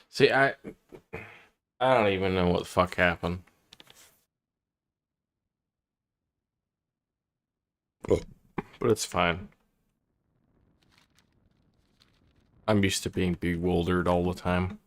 See, I don't even know what the fuck happened. But it's fine. I'm used to being bewildered all the time.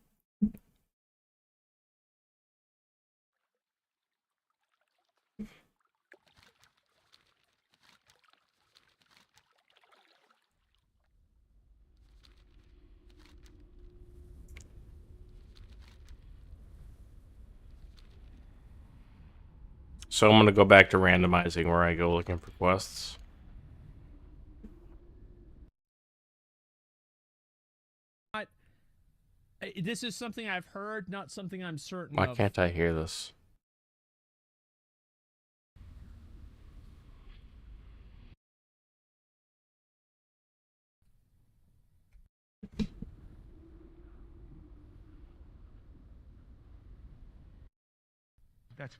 So I'm gonna go back to randomizing where I go looking for quests. This is something I've heard, not something I'm certain Why of. can't I hear this? That's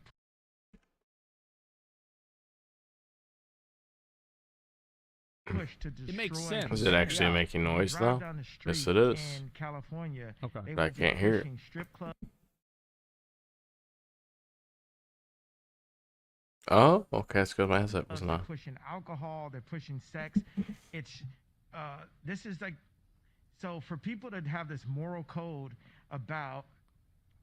pushed to destroy. It makes sense. Is it actually making noise though? Yes, it is. In California, Okay. I can't hear it. Strip club. Oh, okay, that's because my headset was They're not. pushing alcohol. They're pushing sex. It's this is like, so for people to have this moral code about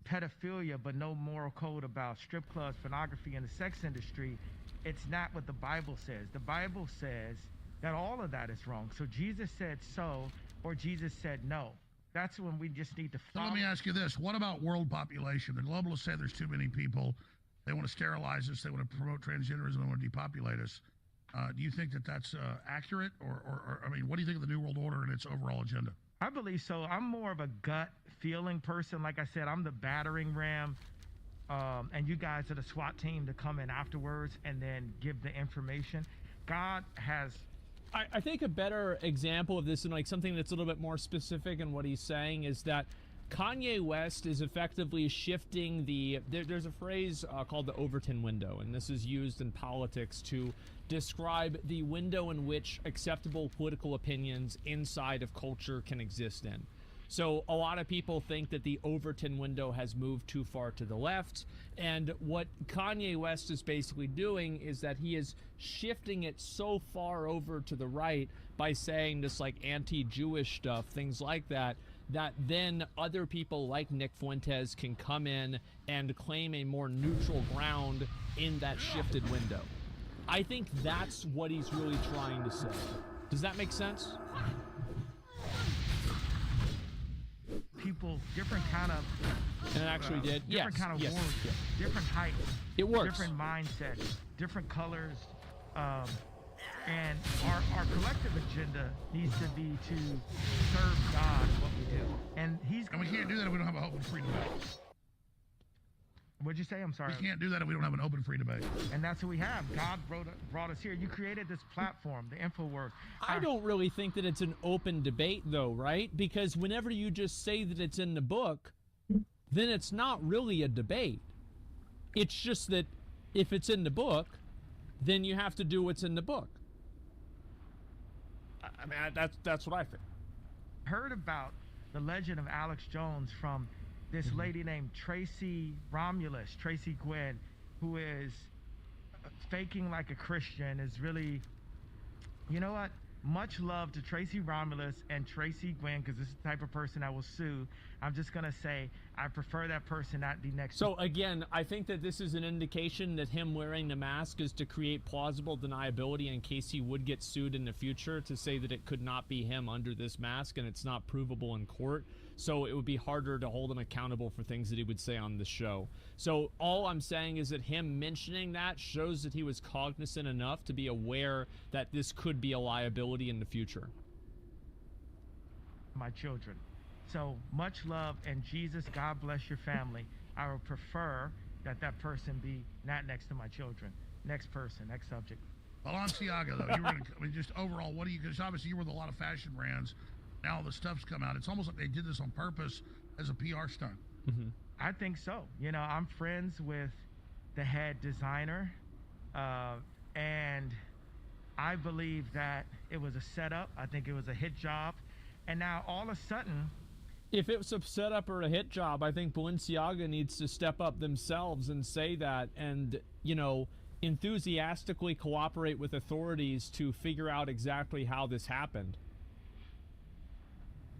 pedophilia, but no moral code about strip clubs, pornography, and the sex industry, it's not what the Bible says. The Bible says that all of that is wrong. So Jesus said so, or Jesus said no. That's when we just need to follow. So let me ask you this. What about world population? The globalists say there's too many people. They want to sterilize us. They want to promote transgenderism. They want to depopulate us. Do you think that that's accurate? Or, I mean, what do you think of the New World Order and its overall agenda? I believe so. I'm more of a gut feeling person. Like I said, I'm the battering ram. And you guys are the SWAT team to come in afterwards and then give the information. God has... I think a better example of this, and like something that's a little bit more specific in what he's saying, is that Kanye West is effectively shifting the... There's a phrase called the Overton window, and this is used in politics to describe the window in which acceptable political opinions inside of culture can exist in. So a lot of people think that the Overton window has moved too far to the left, and what Kanye West is basically doing is that he is shifting it so far over to the right by saying this like anti-Jewish stuff, things like that, that then other people like Nick Fuentes can come in and claim a more neutral ground in that shifted window. I think that's what he's really trying to say. Does that make sense? People, different kind of... And it actually did? Different kind of words, different heights. It works. Different mindsets, different colors. And our collective agenda needs to be to serve God, what we do. And we can't do that if we don't have a open, free debate. What'd you say? I'm sorry. We can't do that if we don't have an open, free debate. And that's what we have. God brought us here. You created this platform, the InfoWork. I don't really think that it's an open debate, though, right? Because whenever you just say that it's in the book, then it's not really a debate. It's just that if it's in the book, then you have to do what's in the book. I mean, that's what I think. Heard about the legend of Alex Jones from this lady named Tracy Romulus, Tracy Gwynn, who is faking like a Christian, is really, you know what? Much love to Tracy Romulus and Tracy Gwynn, because this is the type of person I will sue. I'm just going to say I prefer that person not be next. So again, I think that this is an indication that him wearing the mask is to create plausible deniability in case he would get sued in the future, to say that it could not be him under this mask and it's not provable in court. So it would be harder to hold him accountable for things that he would say on the show. So all I'm saying is that him mentioning that shows that he was cognizant enough to be aware that this could be a liability in the future. My children. So much love, and Jesus, God bless your family. I would prefer that that person be not next to my children. Next person, next subject. Balenciaga, though, you were I mean, just overall, what do you, because obviously you were with a lot of fashion brands. Now the stuff's come out. It's almost like they did this on purpose as a PR stunt. Mm-hmm. I think so. You know, I'm friends with the head designer, and I believe that it was a setup. I think it was a hit job. And now all of a sudden, If it was a setup or a hit job, I think Balenciaga needs to step up themselves and say that, and, you know, enthusiastically cooperate with authorities to figure out exactly how this happened.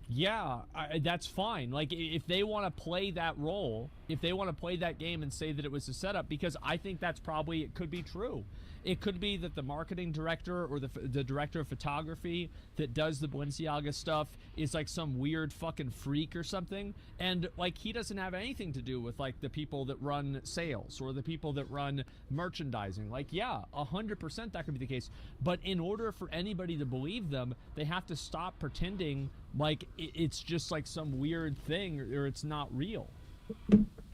Yeah, that's fine. Like, if they want to play that role, if they want to play that game and say that it was a setup, because I think that's probably, it could be true. It could be that the marketing director or the director of photography that does the Balenciaga stuff is like some weird fucking freak or something, and like he doesn't have anything to do with like the people that run sales or the people that run merchandising. Like, yeah, 100% that could be the case. But in order for anybody to believe them, they have to stop pretending like it's just like some weird thing or it's not real.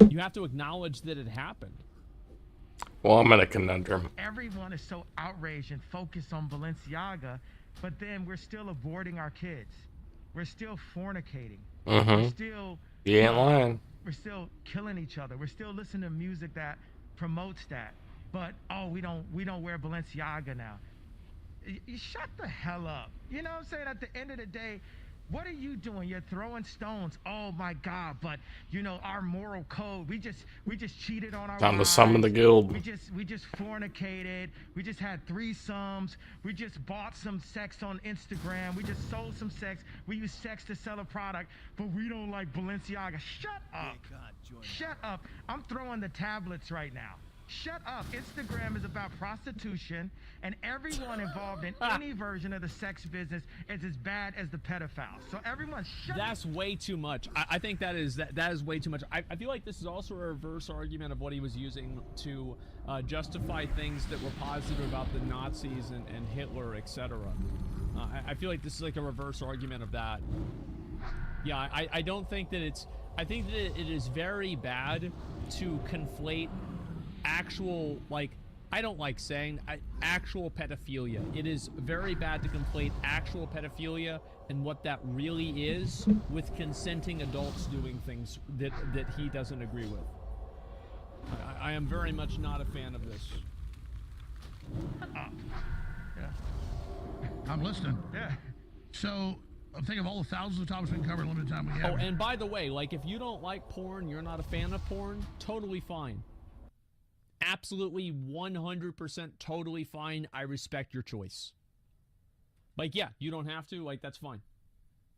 You have to acknowledge that it happened. Well, I'm in a conundrum. Everyone is so outraged and focused on Balenciaga, but then we're still aborting our kids. We're still fornicating. We're still You ain't lying. we're still killing each other. We're still listening to music that promotes that. But oh, we don't wear Balenciaga now. You shut the hell up. You know what I'm saying? At the end of the day, what are you doing? You're throwing stones. Oh my God! But you know our moral code. We just cheated on our Time to wives. summon the guild. We just fornicated. We just had threesomes. We just bought some sex on Instagram. We just sold some sex. We use sex to sell a product. But we don't like Balenciaga. Shut up. Shut up. I'm throwing the tablets right now. Shut up. Instagram is about prostitution, and everyone involved in any version of the sex business is as bad as the pedophiles. So everyone shut up. That's way too much. I think that is way too much. I feel like this is also a reverse argument of what he was using to justify things that were positive about the Nazis and Hitler, etc. I feel like this is like a reverse argument of that. Yeah, I don't think that it's... I think that it is very bad to conflate actual, like, I don't like saying actual pedophilia. It is very bad to conflate actual pedophilia and what that really is with consenting adults doing things that he doesn't agree with. I am very much not a fan of this. Yeah. I'm listening. Yeah. So, I'm thinking of all the thousands of topics we can cover in limited time we have. Oh, and by the way, like, if you don't like porn, you're not a fan of porn, totally fine. Absolutely 100% totally fine. I respect your choice. Like, yeah, you don't have to. Like, that's fine.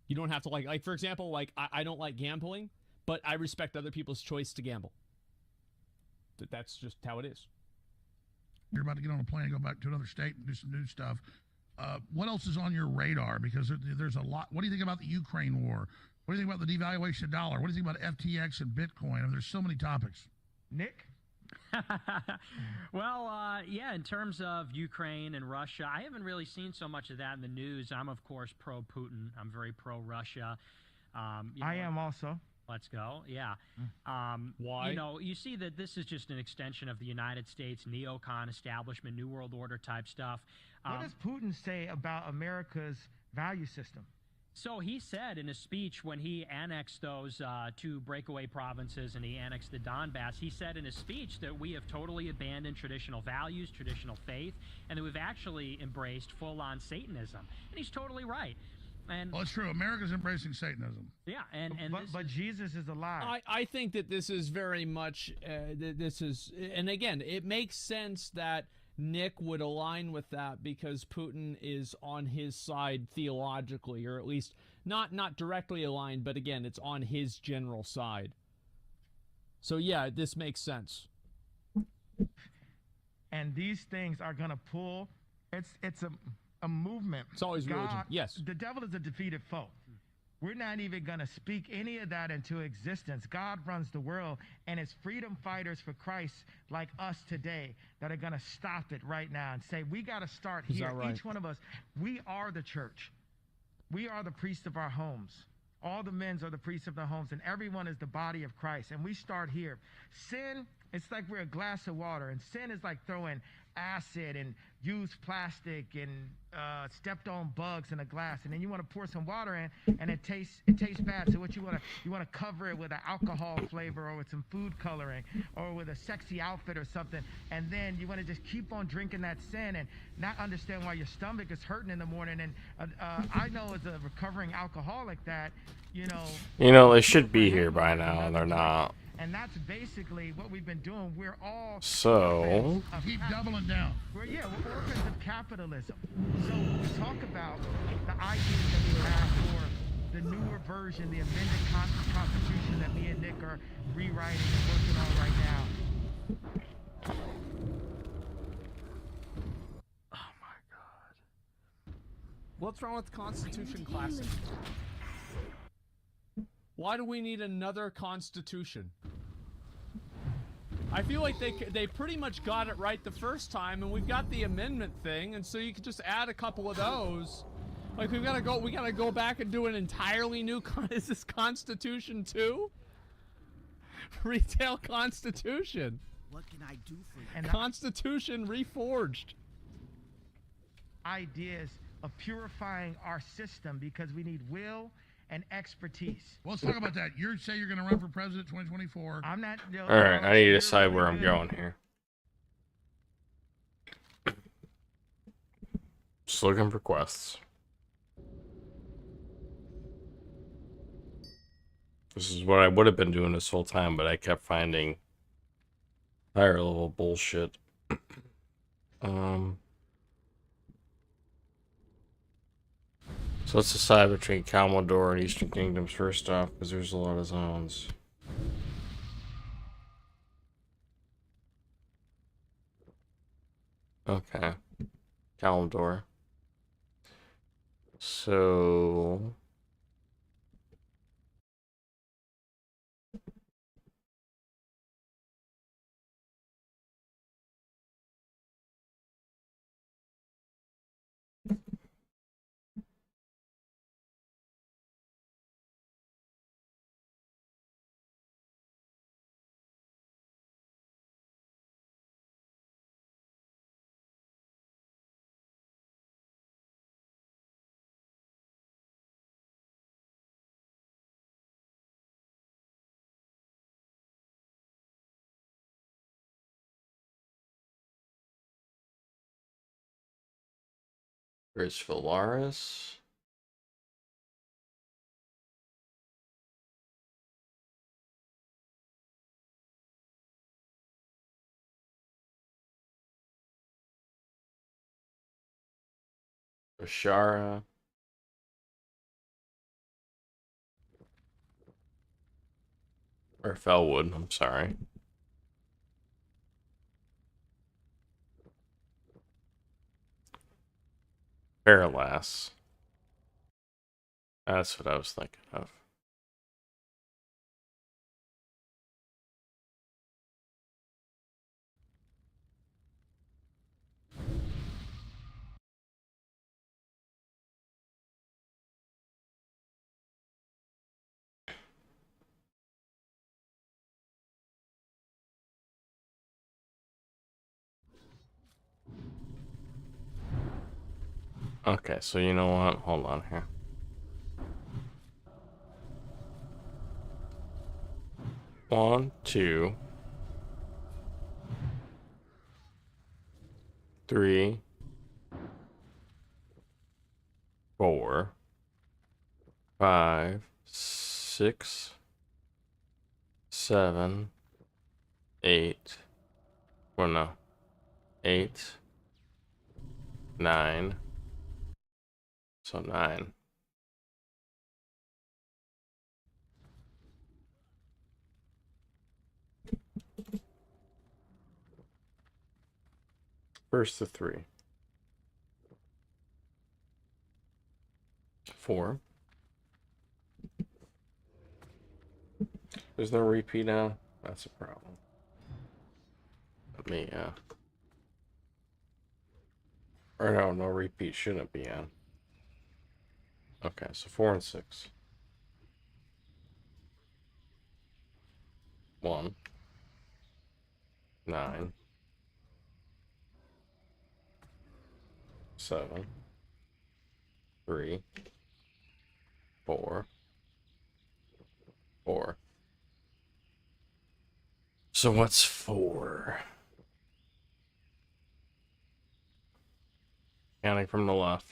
You don't have to, like for example, like, I don't like gambling, but I respect other people's choice to gamble. That's just how it is. You're about to get on a plane and go back to another state and do some new stuff. What else is on your radar? Because there's a lot. What do you think about the Ukraine war? What do you think about the devaluation of the dollar? What do you think about FTX and Bitcoin? I mean, there's so many topics. Nick? Well, yeah, in terms of Ukraine and Russia, I haven't really seen so much of that in the news. I'm, of course, pro-Putin. I'm very pro-Russia. I am also. Let's go. Yeah. Why? You know, you see that this is just an extension of the United States neocon establishment, New World Order type stuff. What does Putin say about America's value system? So he said in a speech when he annexed those two breakaway provinces and he annexed the Donbass, he said in his speech that we have totally abandoned traditional values, traditional faith, and that we've actually embraced full-on Satanism. And he's totally right. And Well, it's true. America's embracing Satanism. yeah, and but Jesus is alive. I think that this is very much, this is, and again, it makes sense that Nick would align with that because Putin is on his side theologically, or at least not directly aligned, but again, it's on his general side. So yeah, this makes sense. And these things are going to pull. It's a movement. It's always religion. Yes. The devil is a defeated foe. We're not even going to speak any of that into existence. God runs the world, and it's freedom fighters for Christ like us today that are going to stop it right now and say, we got to start Is here. that right? Each one of us, we are the church. We are the priests of our homes. All the men are the priests of their homes, and everyone is the body of Christ. And we start here. Sin, it's like we're a glass of water, and sin is like throwing acid and used plastic and stepped on bugs in a glass, and then you want to pour some water in, and it tastes bad. So what you want to cover it with an alcohol flavor or with some food coloring or with a sexy outfit or something, and then you want to just keep on drinking that sin and not understand why your stomach is hurting in the morning. And I know as a recovering alcoholic that you know they should be here by now, and they're not. And that's basically what we've been doing. We're all So Keep doubling down. we're orphans of capitalism. So we talk about the ideas that we have for the newer version, the amended constitution that me and Nick are rewriting and working on right now. Oh my god. What's wrong with Constitution Classic? Why do we need another Constitution? I feel like they pretty much got it right the first time, and we've got the amendment thing, and so you could just add a couple of those. Like we gotta go back and do an entirely new is this Constitution 2? Retail Constitution. What can I do for you? And Constitution reforged. ideas of purifying our system because we need will and expertise. Well, let's talk about that. You say you're going to run for president 2024. I'm not. all right, I need to decide where I'm going here. Just looking for quests. This is what I would have been doing this whole time, but I kept finding higher level bullshit. So let's decide between Commodore and Eastern Kingdoms first off, because there's a lot of zones. Okay. Commodore. So there's Phalaris. Ashara. Or Felwood, I'm sorry. Paralas. That's what I was thinking of. Okay, so you know what? Hold on here. One, two, three, 4, 5, 6, 7, 8. Well, no. 8, 9. So 9. First to 3. 4. There's no repeat now. That's a problem. Let me, or no repeat shouldn't be on. Okay, so 4 and 6. 1. 9. 7, 3, 4, 4. So what's 4? Counting from the left.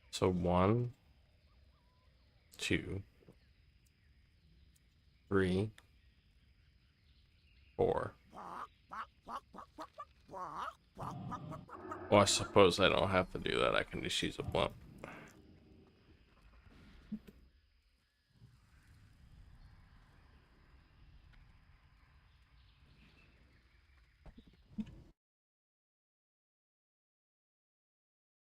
So 1, 2, 3, 4. Well, I suppose I don't have to do that. I can just use a blimp.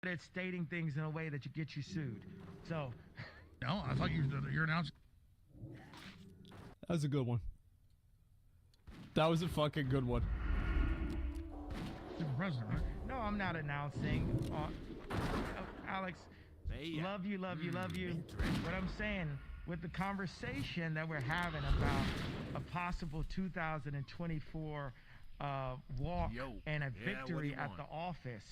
It's stating things in a way that gets you sued. So, No, I thought you're announcing. That was a good one. That was a fucking good one. Super president, right? no, I'm not announcing. Alex, love you, love you, love you. What I'm saying with the conversation that we're having about a possible 2024 walk and a victory at the office.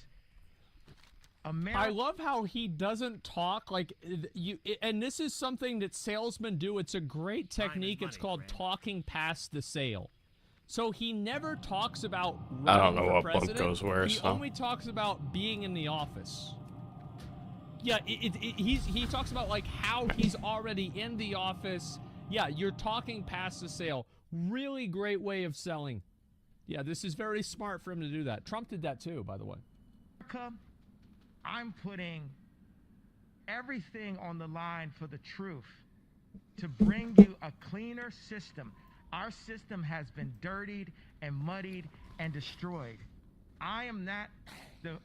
I love how he doesn't talk like and this is something that salesmen do. It's a great technique. It's called talking past the sale. So he never talks about I don't know running what for bump president. goes where, He so. only talks about being in the office. Yeah, he talks about like how he's already in the office. Yeah, you're talking past the sale. Really great way of selling. Yeah, this is very smart for him to do that. Trump did that too, by the way. I'm putting everything on the line for the truth to bring you a cleaner system. Our system has been dirtied and muddied and destroyed. I am not the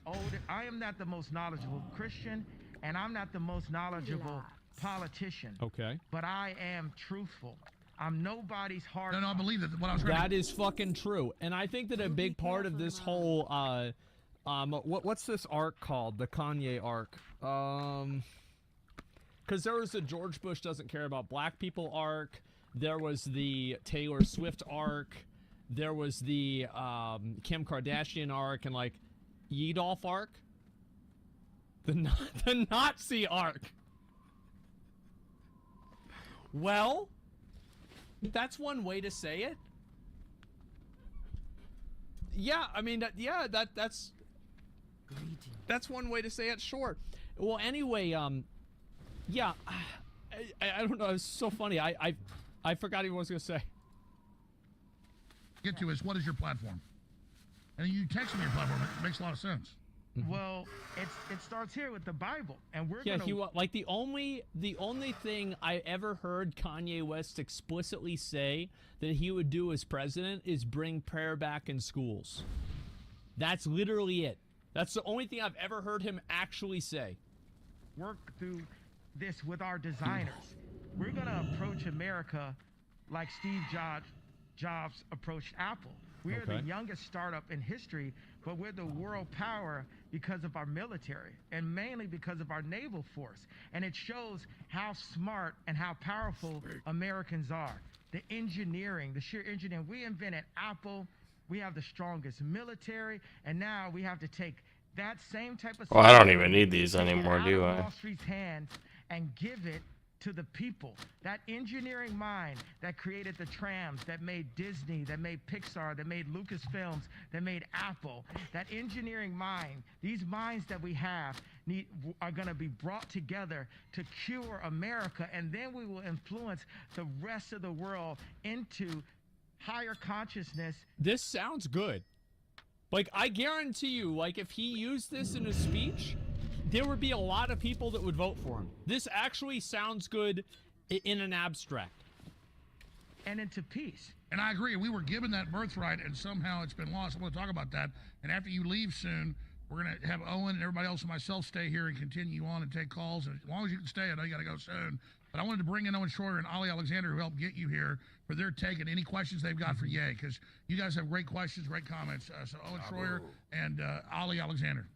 most knowledgeable Christian, and I'm not the most knowledgeable politician. Okay. But I am truthful. I'm nobody's heart. No, I believe that. What I was That is fucking true. And I think that a big part of this whole what's this arc called? The Kanye arc. Because there was the George Bush doesn't care about black people arc. There was the Taylor Swift arc. There was the Kim Kardashian arc, and like Yedolf arc. The Nazi arc. Well, that's one way to say it. Yeah, I mean, that's one way to say it. Sure. Well, anyway, yeah, I don't know. It's so funny. I forgot even what I was gonna say. Get to is what is your platform? And you text me your platform. It makes a lot of sense. Well, it starts here with the Bible, and we're Yeah, gonna like the only thing I ever heard Kanye West explicitly say that he would do as president is bring prayer back in schools. That's literally it. That's the only thing I've ever heard him actually say. work through this with our designers. We're gonna approach America like Steve Jobs approached Apple. We are the youngest startup in history, but we're the world power because of our military and mainly because of our naval force. And it shows how smart and how powerful Americans are. The engineering, the sheer engineering. We invented Apple. We have the strongest military, and now we have to take that same type of. Well, I don't even need these anymore, do I? Wall Street's hands and give it to the people. That engineering mind that created the trams, that made Disney, that made Pixar, that made Lucasfilms, that made Apple. That engineering mind, these minds that we have are going to be brought together to cure America, and then we will influence the rest of the world into higher consciousness. This sounds good. Like, I guarantee you, like, if he used this in a speech, there would be a lot of people that would vote for him. This actually sounds good in an abstract. And into peace. And I agree. We were given that birthright, and somehow it's been lost. I want to talk about that. And after you leave soon, we're going to have Owen and everybody else and myself stay here and continue on and take calls. And as long as you can stay, I know you got to go soon. But I wanted to bring in Owen Schroyer and Ali Alexander, who helped get you here, for their take and any questions they've got for Ye, because you guys have great questions, great comments. So Owen Schroyer and Ali Alexander.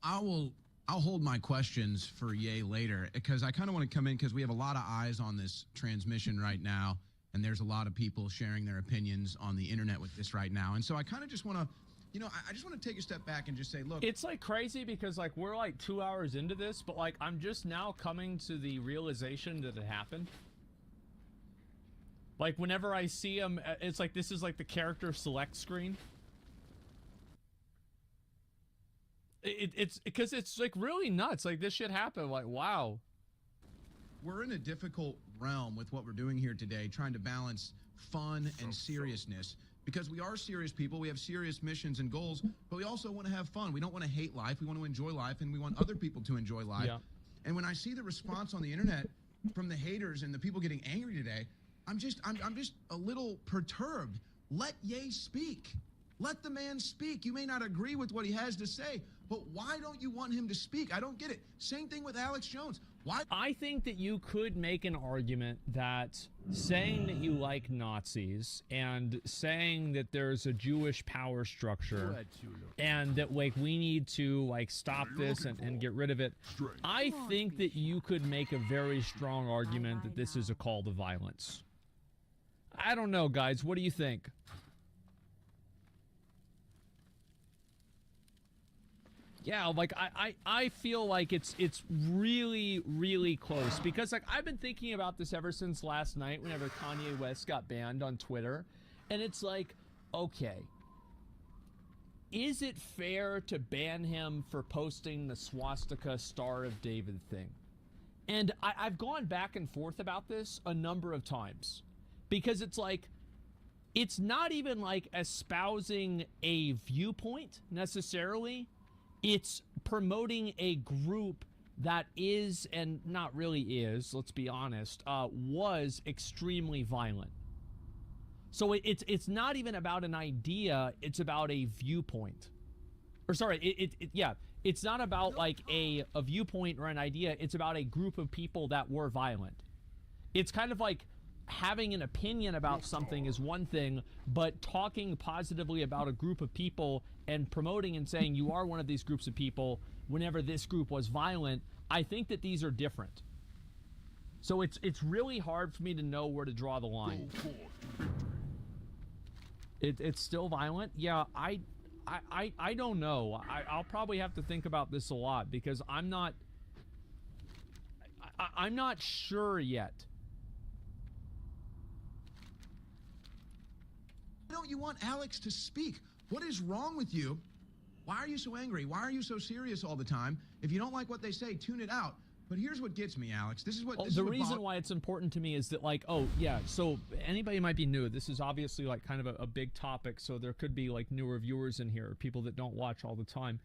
I'll hold my questions for Ye later, because I kind of want to come in because we have a lot of eyes on this transmission right now, and there's a lot of people sharing their opinions on the internet with this right now. And so I kind of just want to You know, I just want to take a step back and just say, look, It's like crazy because like we're like 2 hours into this, but like I'm just now coming to the realization that it happened. Like whenever I see him, it's like this is like the character select screen. It's because it's like really nuts. Like this shit happened. Like wow. we're in a difficult realm with what we're doing here today, trying to balance fun and seriousness. Because we are serious people, we have serious missions and goals, but we also want to have fun. We don't want to hate life, we want to enjoy life, and we want other people to enjoy life. Yeah. And when I see the response on the internet from the haters and the people getting angry today, I'm just a little perturbed. Let Ye speak. Let the man speak. You may not agree with what he has to say, but why don't you want him to speak? I don't get it. Same thing with Alex Jones. Why? I think that you could make an argument that saying that you like Nazis and saying that there's a Jewish power structure and that like we need to like stop this and get rid of it, I think that you could make a very strong argument that this is a call to violence. I don't know, guys. What do you think? Yeah, like I feel like it's really, really close because like I've been thinking about this ever since last night whenever Kanye West got banned on Twitter, and it's like, okay, is it fair to ban him for posting the swastika Star of David thing? And I've gone back and forth about this a number of times because it's like, it's not even like espousing a viewpoint necessarily. It's promoting a group that is, and not really is, let's be honest, was extremely violent. So it's not even about an idea, it's about a viewpoint. Or sorry, yeah, it's not about like a viewpoint or an idea, it's about a group of people that were violent. It's kind of like having an opinion about something is one thing, but talking positively about a group of people and promoting and saying you are one of these groups of people whenever this group was violent, I think that these are different. So it's really hard for me to know where to draw the line. It's still violent? Yeah, I don't know. I'll probably have to think about this a lot because I'm not sure yet. Why don't you want Alex to speak? What is wrong with you? Why are you so angry? Why are you so serious all the time? If you don't like what they say, tune it out. But here's what gets me, Alex. This is what the reason why it's important to me is that like, oh yeah, so anybody might be new. This is obviously like kind of a big topic, so there could be like newer viewers in here, people that don't watch all the time.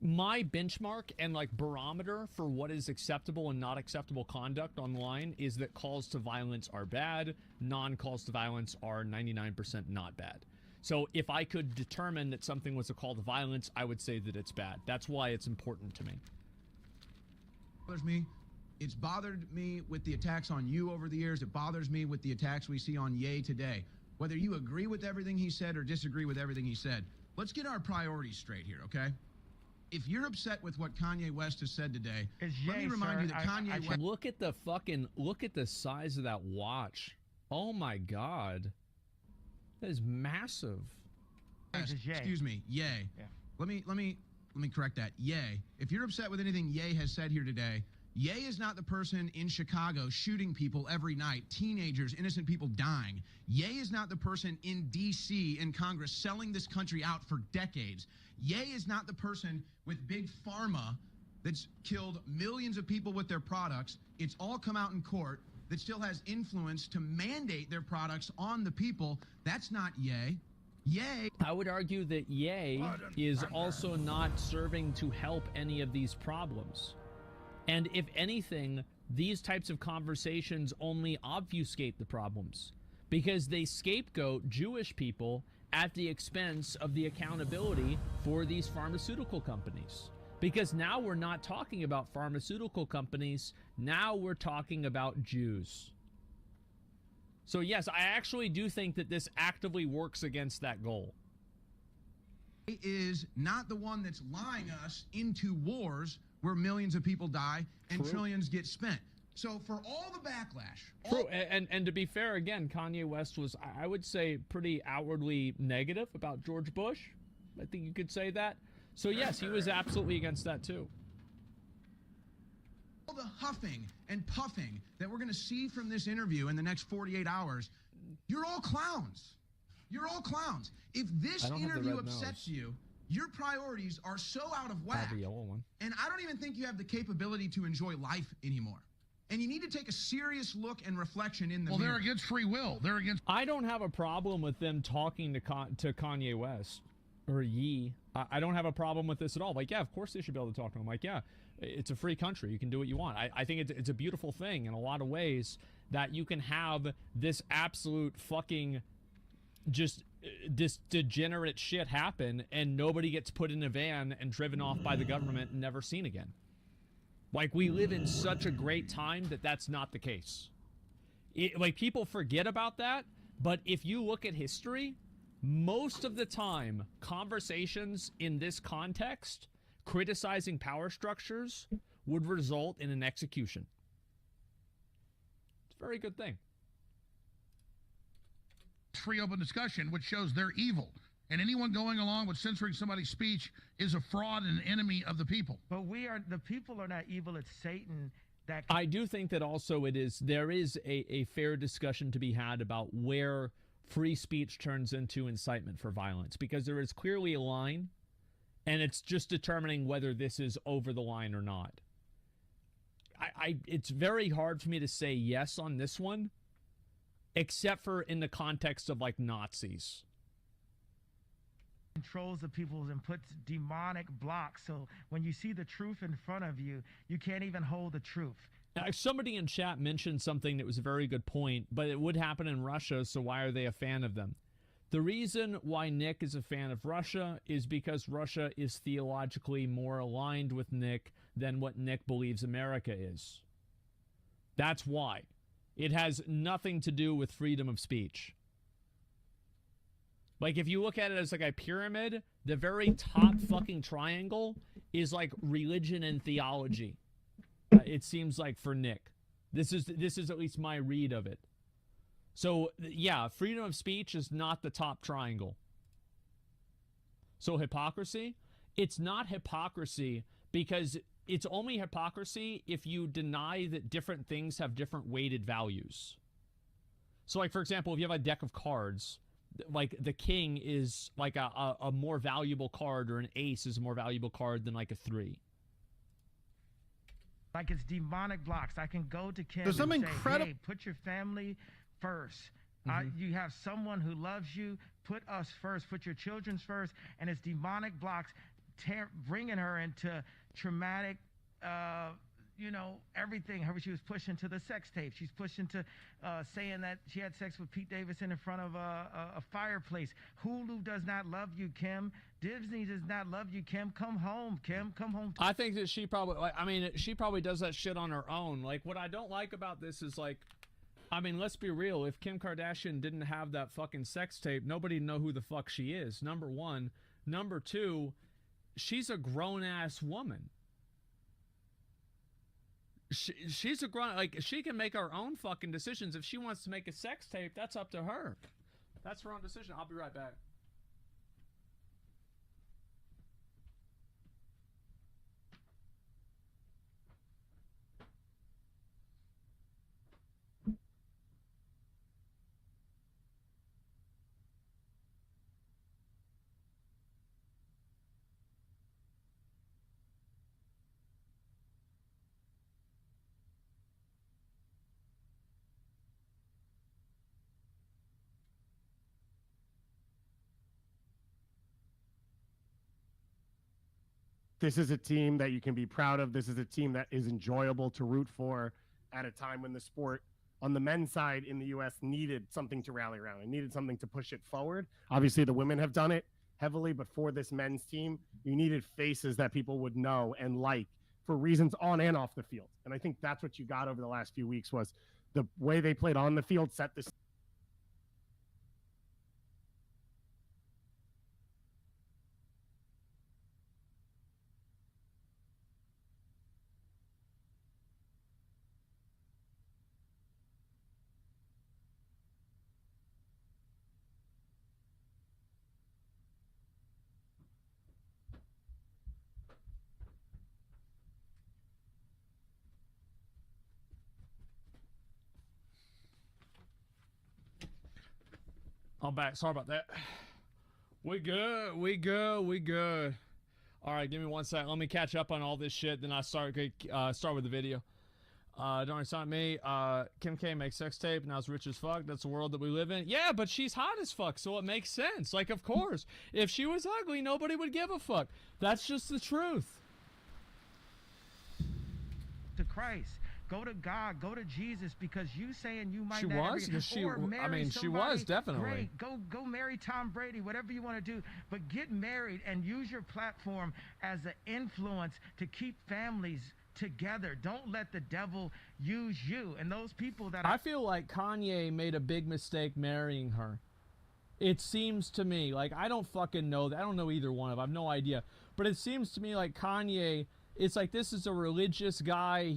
My benchmark and like barometer for what is acceptable and not acceptable conduct online is that calls to violence are bad, non-calls to violence are 99% not bad. So if I could determine that something was a call to violence, I would say that it's bad. That's why it's important to me. Bothers me. It's bothered me with the attacks on you over the years. It bothers me with the attacks we see on Ye today. Whether you agree with everything he said or disagree with everything he said, let's get our priorities straight here, okay? If you're upset with what Kanye West has said today, let me remind you that Kanye West... Look at the size of that watch. Oh my God. That is massive. Excuse me, Ye. Yeah. Let me correct that. Ye. If you're upset with anything Ye has said here today, Ye is not the person in Chicago shooting people every night, teenagers, innocent people dying. Ye is not the person in D.C. in Congress selling this country out for decades. Ye is not the person with big pharma that's killed millions of people with their products. It's all come out in court that still has influence to mandate their products on the people. That's not Ye. Ye. I would argue that Ye is also not serving to help any of these problems. And if anything, these types of conversations only obfuscate the problems because they scapegoat Jewish people at the expense of the accountability for these pharmaceutical companies. Because now we're not talking about pharmaceutical companies, now we're talking about Jews. So yes, I actually do think that this actively works against that goal. Is not the one that's lying us into wars where millions of people die and True. trillions get spent. So for all the backlash, True, and to be fair, again, Kanye West was, I would say, pretty outwardly negative about George Bush. I think you could say that. So yes, he was absolutely against that too. all the huffing and puffing that we're going to see from this interview in the next 48 hours, you're all clowns. You're all clowns. If this interview upsets you, your priorities are so out of whack. The yellow one. And I don't even think you have the capability to enjoy life anymore. And you need to take a serious look and reflection in the mirror. They're against free will. They're against... I don't have a problem with them talking to Kanye West or Ye. I don't have a problem with this at all. Like, yeah, of course they should be able to talk to him. Like, yeah, it's a free country. You can do what you want. I think it's a beautiful thing in a lot of ways that you can have this absolute fucking just this degenerate shit happen and nobody gets put in a van and driven off by the government and never seen again. Like, we live in such a great time that that's not the case. Like, people forget about that, but if you look at history, most of the time, conversations in this context, criticizing power structures, would result in an execution. It's a very good thing. Free open discussion, which shows they're evil. And anyone going along with censoring somebody's speech is a fraud and an enemy of the people. But the people are not evil. It's Satan that... I do think that also there is a fair discussion to be had about where free speech turns into incitement for violence, because there is clearly a line, and it's just determining whether this is over the line or not. It's very hard for me to say yes on this one, except for in the context of, like, Nazis. Controls the people and puts demonic blocks, so when you see the truth in front of you, you can't even hold the truth. Somebody in chat mentioned something that was a very good point, but it would happen in Russia, so why are they a fan of them? The reason why Nick is a fan of Russia is because Russia is theologically more aligned with Nick than what Nick believes America is. That's why. It has nothing to do with freedom of speech. Like, if you look at it as like a pyramid, the very top fucking triangle is like religion and theology. It seems like for Nick. This is at least my read of it. So, yeah, freedom of speech is not the top triangle. So hypocrisy? It's not hypocrisy because it's only hypocrisy if you deny that different things have different weighted values. So, like, for example, if you have a deck of cards, like the king is like a more valuable card, or an ace is a more valuable card than like a 3. Like, it's demonic blocks. I can go to Kim There's some and say, incredible... hey, put your family first. You have someone who loves you. Put us first. Put your children first. And it's demonic blocks bringing her into traumatic, everything. She was pushed into the sex tape. She's pushed into saying that she had sex with Pete Davidson in front of a fireplace. Hulu does not love you, Kim. Disney does not love you, Kim. Come home, Kim. Come home. I think that she probably does that shit on her own. Like, what I don't like about this is, like, I mean, let's be real. If Kim Kardashian didn't have that fucking sex tape, nobody'd know who the fuck she is, number one. Number two, she's a grown-ass woman. She's a grown... Like, she can make her own fucking decisions. If she wants to make a sex tape, that's up to her. That's her own decision. I'll be right back. This is a team that you can be proud of. This is a team that is enjoyable to root for at a time when the sport on the men's side in the U.S. needed something to rally around. It needed something to push it forward. Obviously, the women have done it heavily, but for this men's team, you needed faces that people would know and like for reasons on and off the field. And I think that's what you got over the last few weeks was the way they played on the field set this. I'm back. Sorry about that. We good. We good. We good. All right, give me 1 second. Let me catch up on all this shit. Then I start with the video. Don't it's not me. Kim K makes sex tape. Now it's rich as fuck. That's the world that we live in. Yeah, but she's hot as fuck, so it makes sense. Like, of course, if she was ugly, nobody would give a fuck. That's just the truth. To Christ. Go to God, go to Jesus, because you saying you might She not was? ever, She, or I marry mean, she somebody, was, definitely. Great. Go marry Tom Brady, whatever you want to do, but get married and use your platform as an influence to keep families together. Don't let the devil use you. And those people that I feel like Kanye made a big mistake marrying her. It seems to me, like, I don't fucking know that. I don't know either one of them. I have no idea. But it seems to me like Kanye, it's like, this is a religious guy.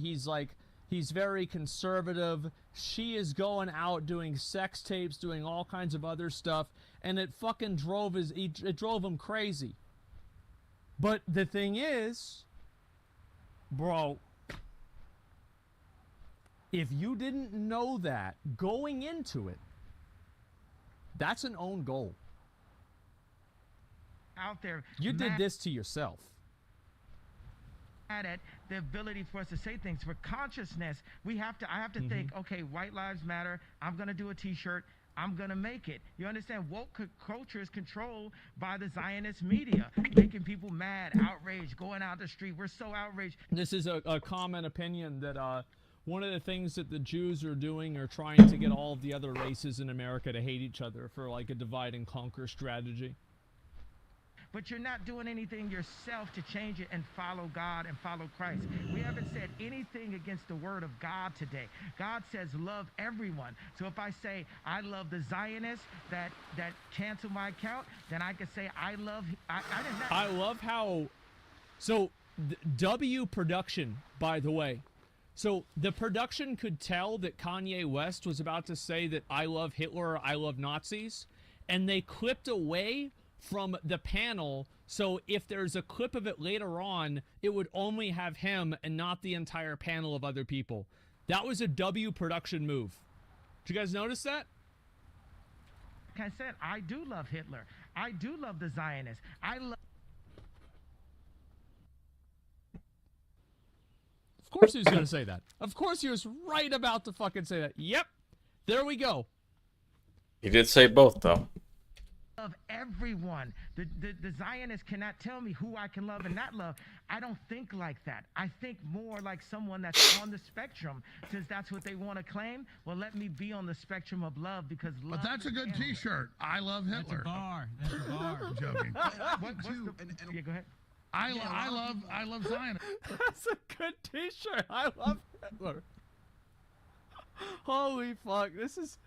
He's very conservative. She is going out doing sex tapes, doing all kinds of other stuff, and it fucking drove him crazy. But the thing is, bro, if you didn't know that going into it, that's an own goal. out there, You did this to yourself. At the ability for us to say things. For consciousness, I have to think, okay, white lives matter. I'm going to do a t-shirt. I'm going to make it. You understand? Woke culture is controlled by the Zionist media, making people mad, outraged, going out the street. We're so outraged. This is a common opinion that one of the things that the Jews are doing are trying to get all of the other races in America to hate each other for like a divide and conquer strategy. But you're not doing anything yourself to change it and follow God and follow Christ. We haven't said anything against the word of God today. God says love everyone. So if I say I love the Zionists that cancel my account, then I could say I love. I love how. So W production, by the way. So the production could tell that Kanye West was about to say that I love Hitler or I love Nazis, and they clipped away from the panel, so if there's a clip of it later on, it would only have him and not the entire panel of other people. That was a W production move. Did you guys notice that? Like I said, I do love Hitler. I do love the Zionists. Of course he was going to say that. Of course he was right about to fucking say that. Yep. There we go. He did say both, though. Love everyone. The Zionists cannot tell me who I can love and not love. I don't think like that. I think more like someone that's on the spectrum. Since that's what they want to claim, well, let me be on the spectrum of love, because love. But that's a good T-shirt. I love Hitler. That's a bar. That's a bar. I'm joking. Yeah, go ahead. I love Zionists. That's a good T-shirt. I love Hitler. Holy fuck! This is.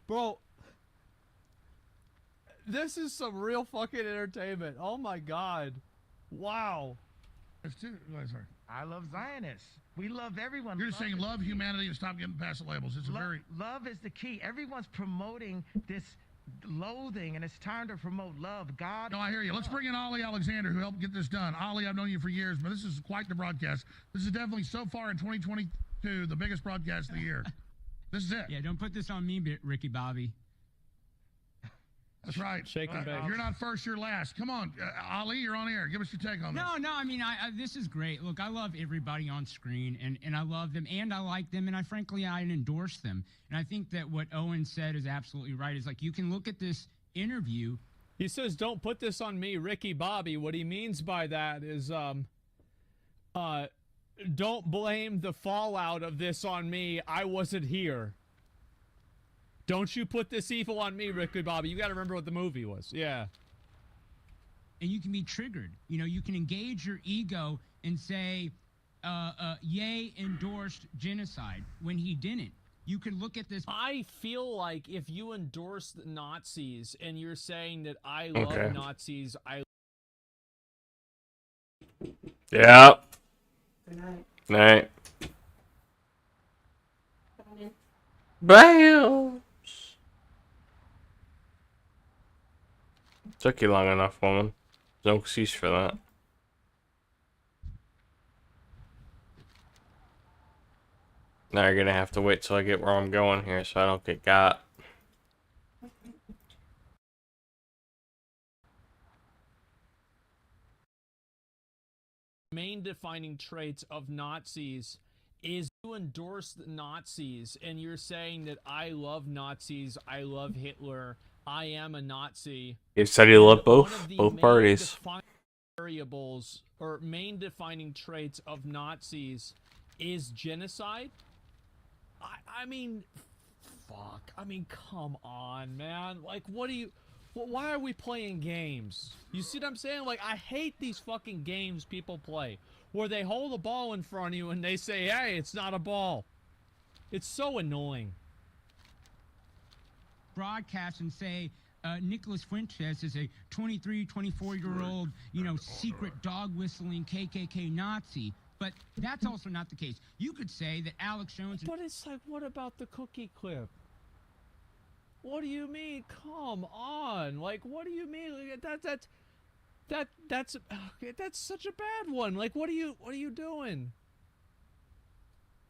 Bro, this is some real fucking entertainment. Oh my god. Wow. Sorry. I love Zionists. We love everyone. You're just saying love humanity and stop getting past the labels. It's love is the key. Everyone's promoting this loathing, and it's time to promote love. God. No, I hear you. Let's bring in Ollie Alexander, who helped get this done. Ollie, I've known you for years, but this is quite the broadcast. This is definitely, so far in 2022, the biggest broadcast of the year. This is it. Yeah, don't put this on me, Ricky Bobby. That's right. Shake and bake. If you're not first, you're last. Come on, Ali, you're on air. Give us your take on this. No, I mean, this is great. Look, I love everybody on screen, and I love them, and I like them, and frankly, I endorse them. And I think that what Owen said is absolutely right. Is like, you can look at this interview. He says, don't put this on me, Ricky Bobby. What he means by that is, don't blame the fallout of this on me. I wasn't here. Don't you put this evil on me, Ricky Bobby. You got to remember what the movie was. Yeah. And you can be triggered. You know, you can engage your ego and say, Ye endorsed genocide when he didn't. You could look at this. I feel like if you endorse the Nazis and you're saying that I love Nazis, Yeah. Good night. Night. Bam. Took you long enough, woman. No excuse for that. Now you're gonna have to wait till I get where I'm going here so I don't get got. Main defining traits of Nazis is to endorse the Nazis, and you're saying that I love Nazis, I love Hitler, I am a Nazi. You said you love both parties. Variables or main defining traits of Nazis is genocide. I mean, fuck. I mean, come on, man. Like, what do you? Why are we playing games? You see what I'm saying? Like, I hate these fucking games people play where they hold a ball in front of you and they say, "Hey, it's not a ball." It's so annoying. Broadcast and say Nicholas Fuentes is a 23, 24-year-old, secret dog whistling KKK Nazi. But that's also not the case. You could say that Alex Jones. But it's like, what about the cookie clip? What do you mean? Come on! Like, what do you mean? That's such a bad one. Like, what are you doing?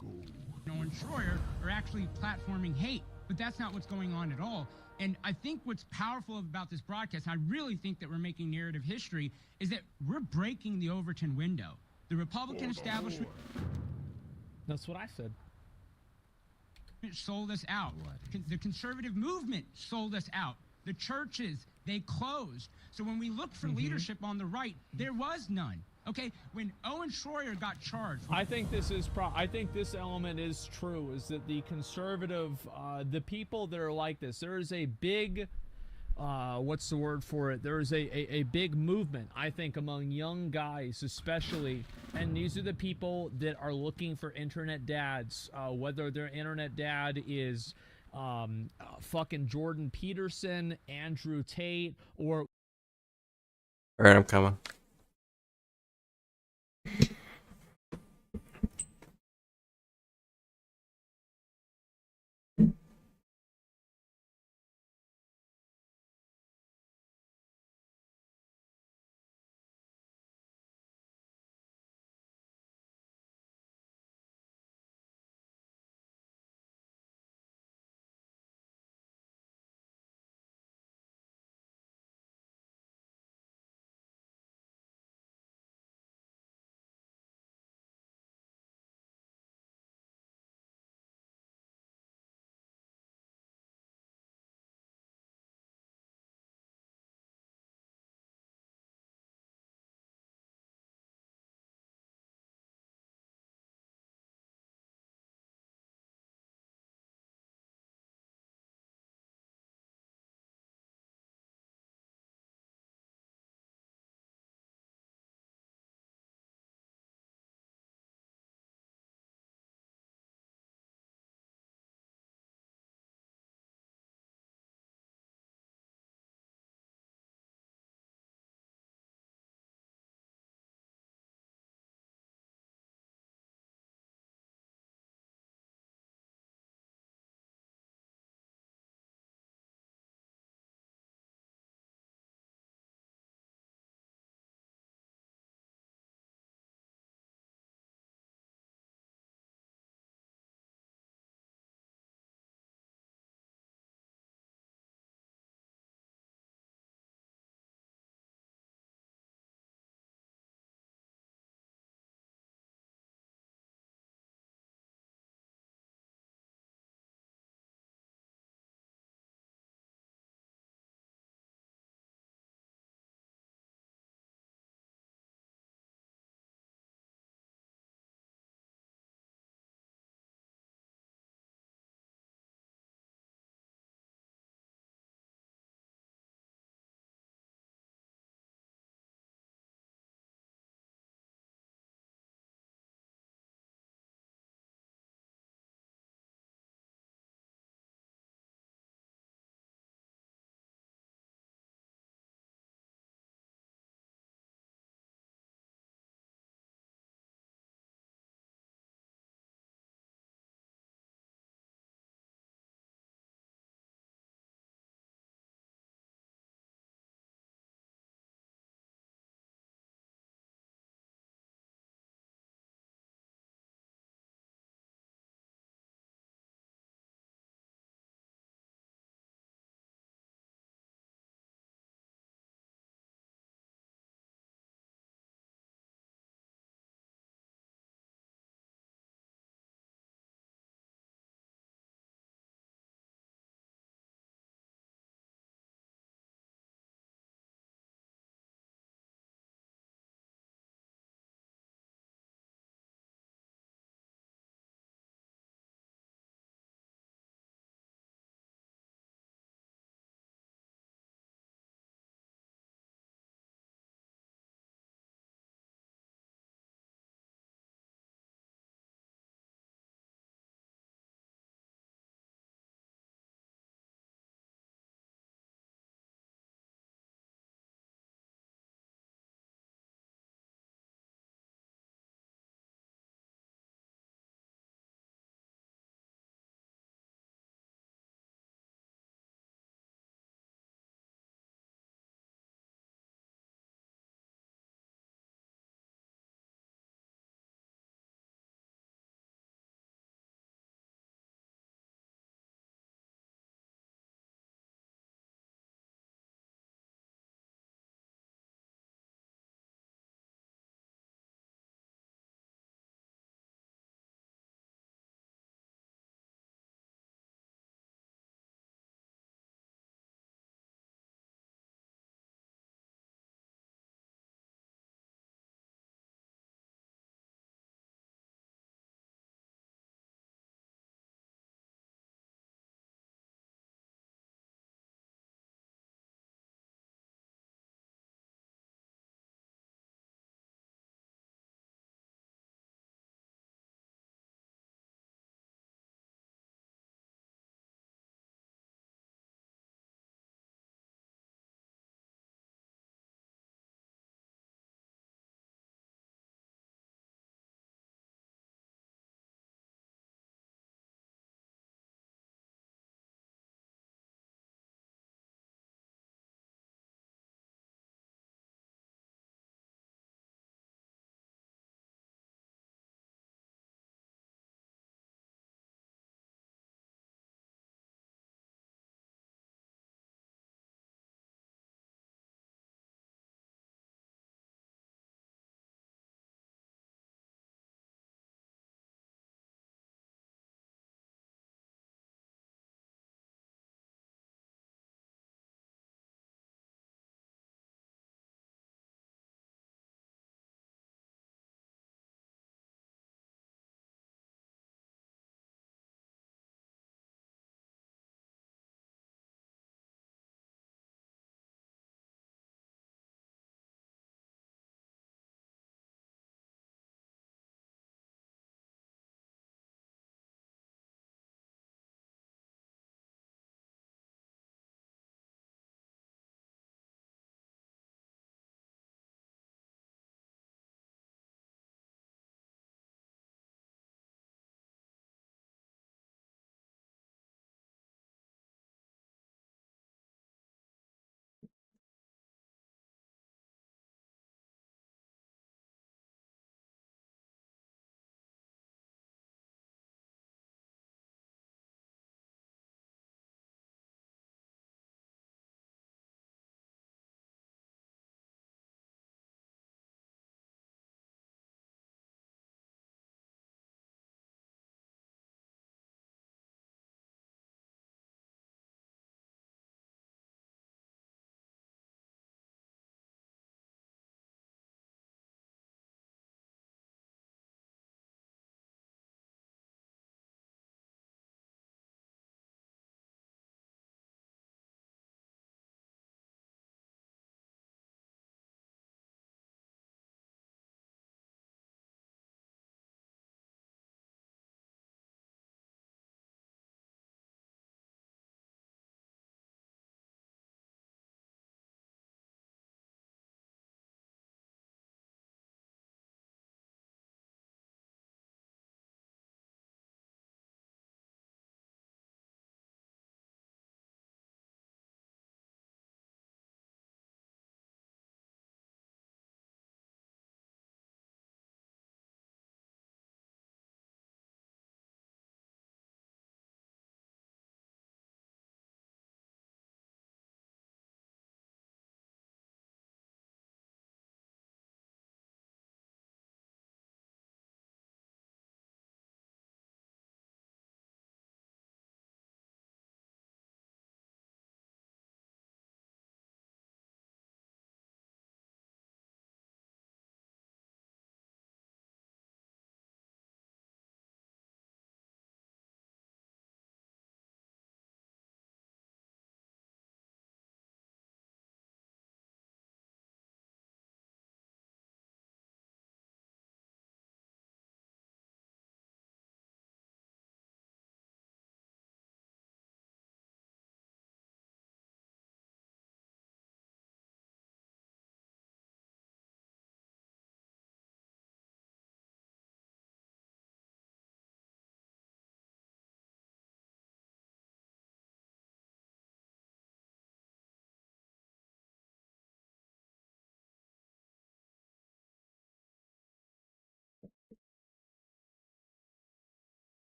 And Schroyer are actually platforming hate, but that's not what's going on at all. And I think what's powerful about this broadcast, and I really think that we're making narrative history, is that we're breaking the Overton window. The Republican establishment. That's what I said. Sold us out. The conservative movement sold us out. The churches, they closed. So when we looked for leadership on the right, there was none. Okay, when Owen Schroyer got charged, I think this is I think this element is true. Is that the conservative, the people that are like this? There is a big, what's the word for it? There is a big movement, I think, among young guys, especially, and these are the people that are looking for internet dads. Whether their internet dad is fucking Jordan Peterson, Andrew Tate, or. All right, I'm coming.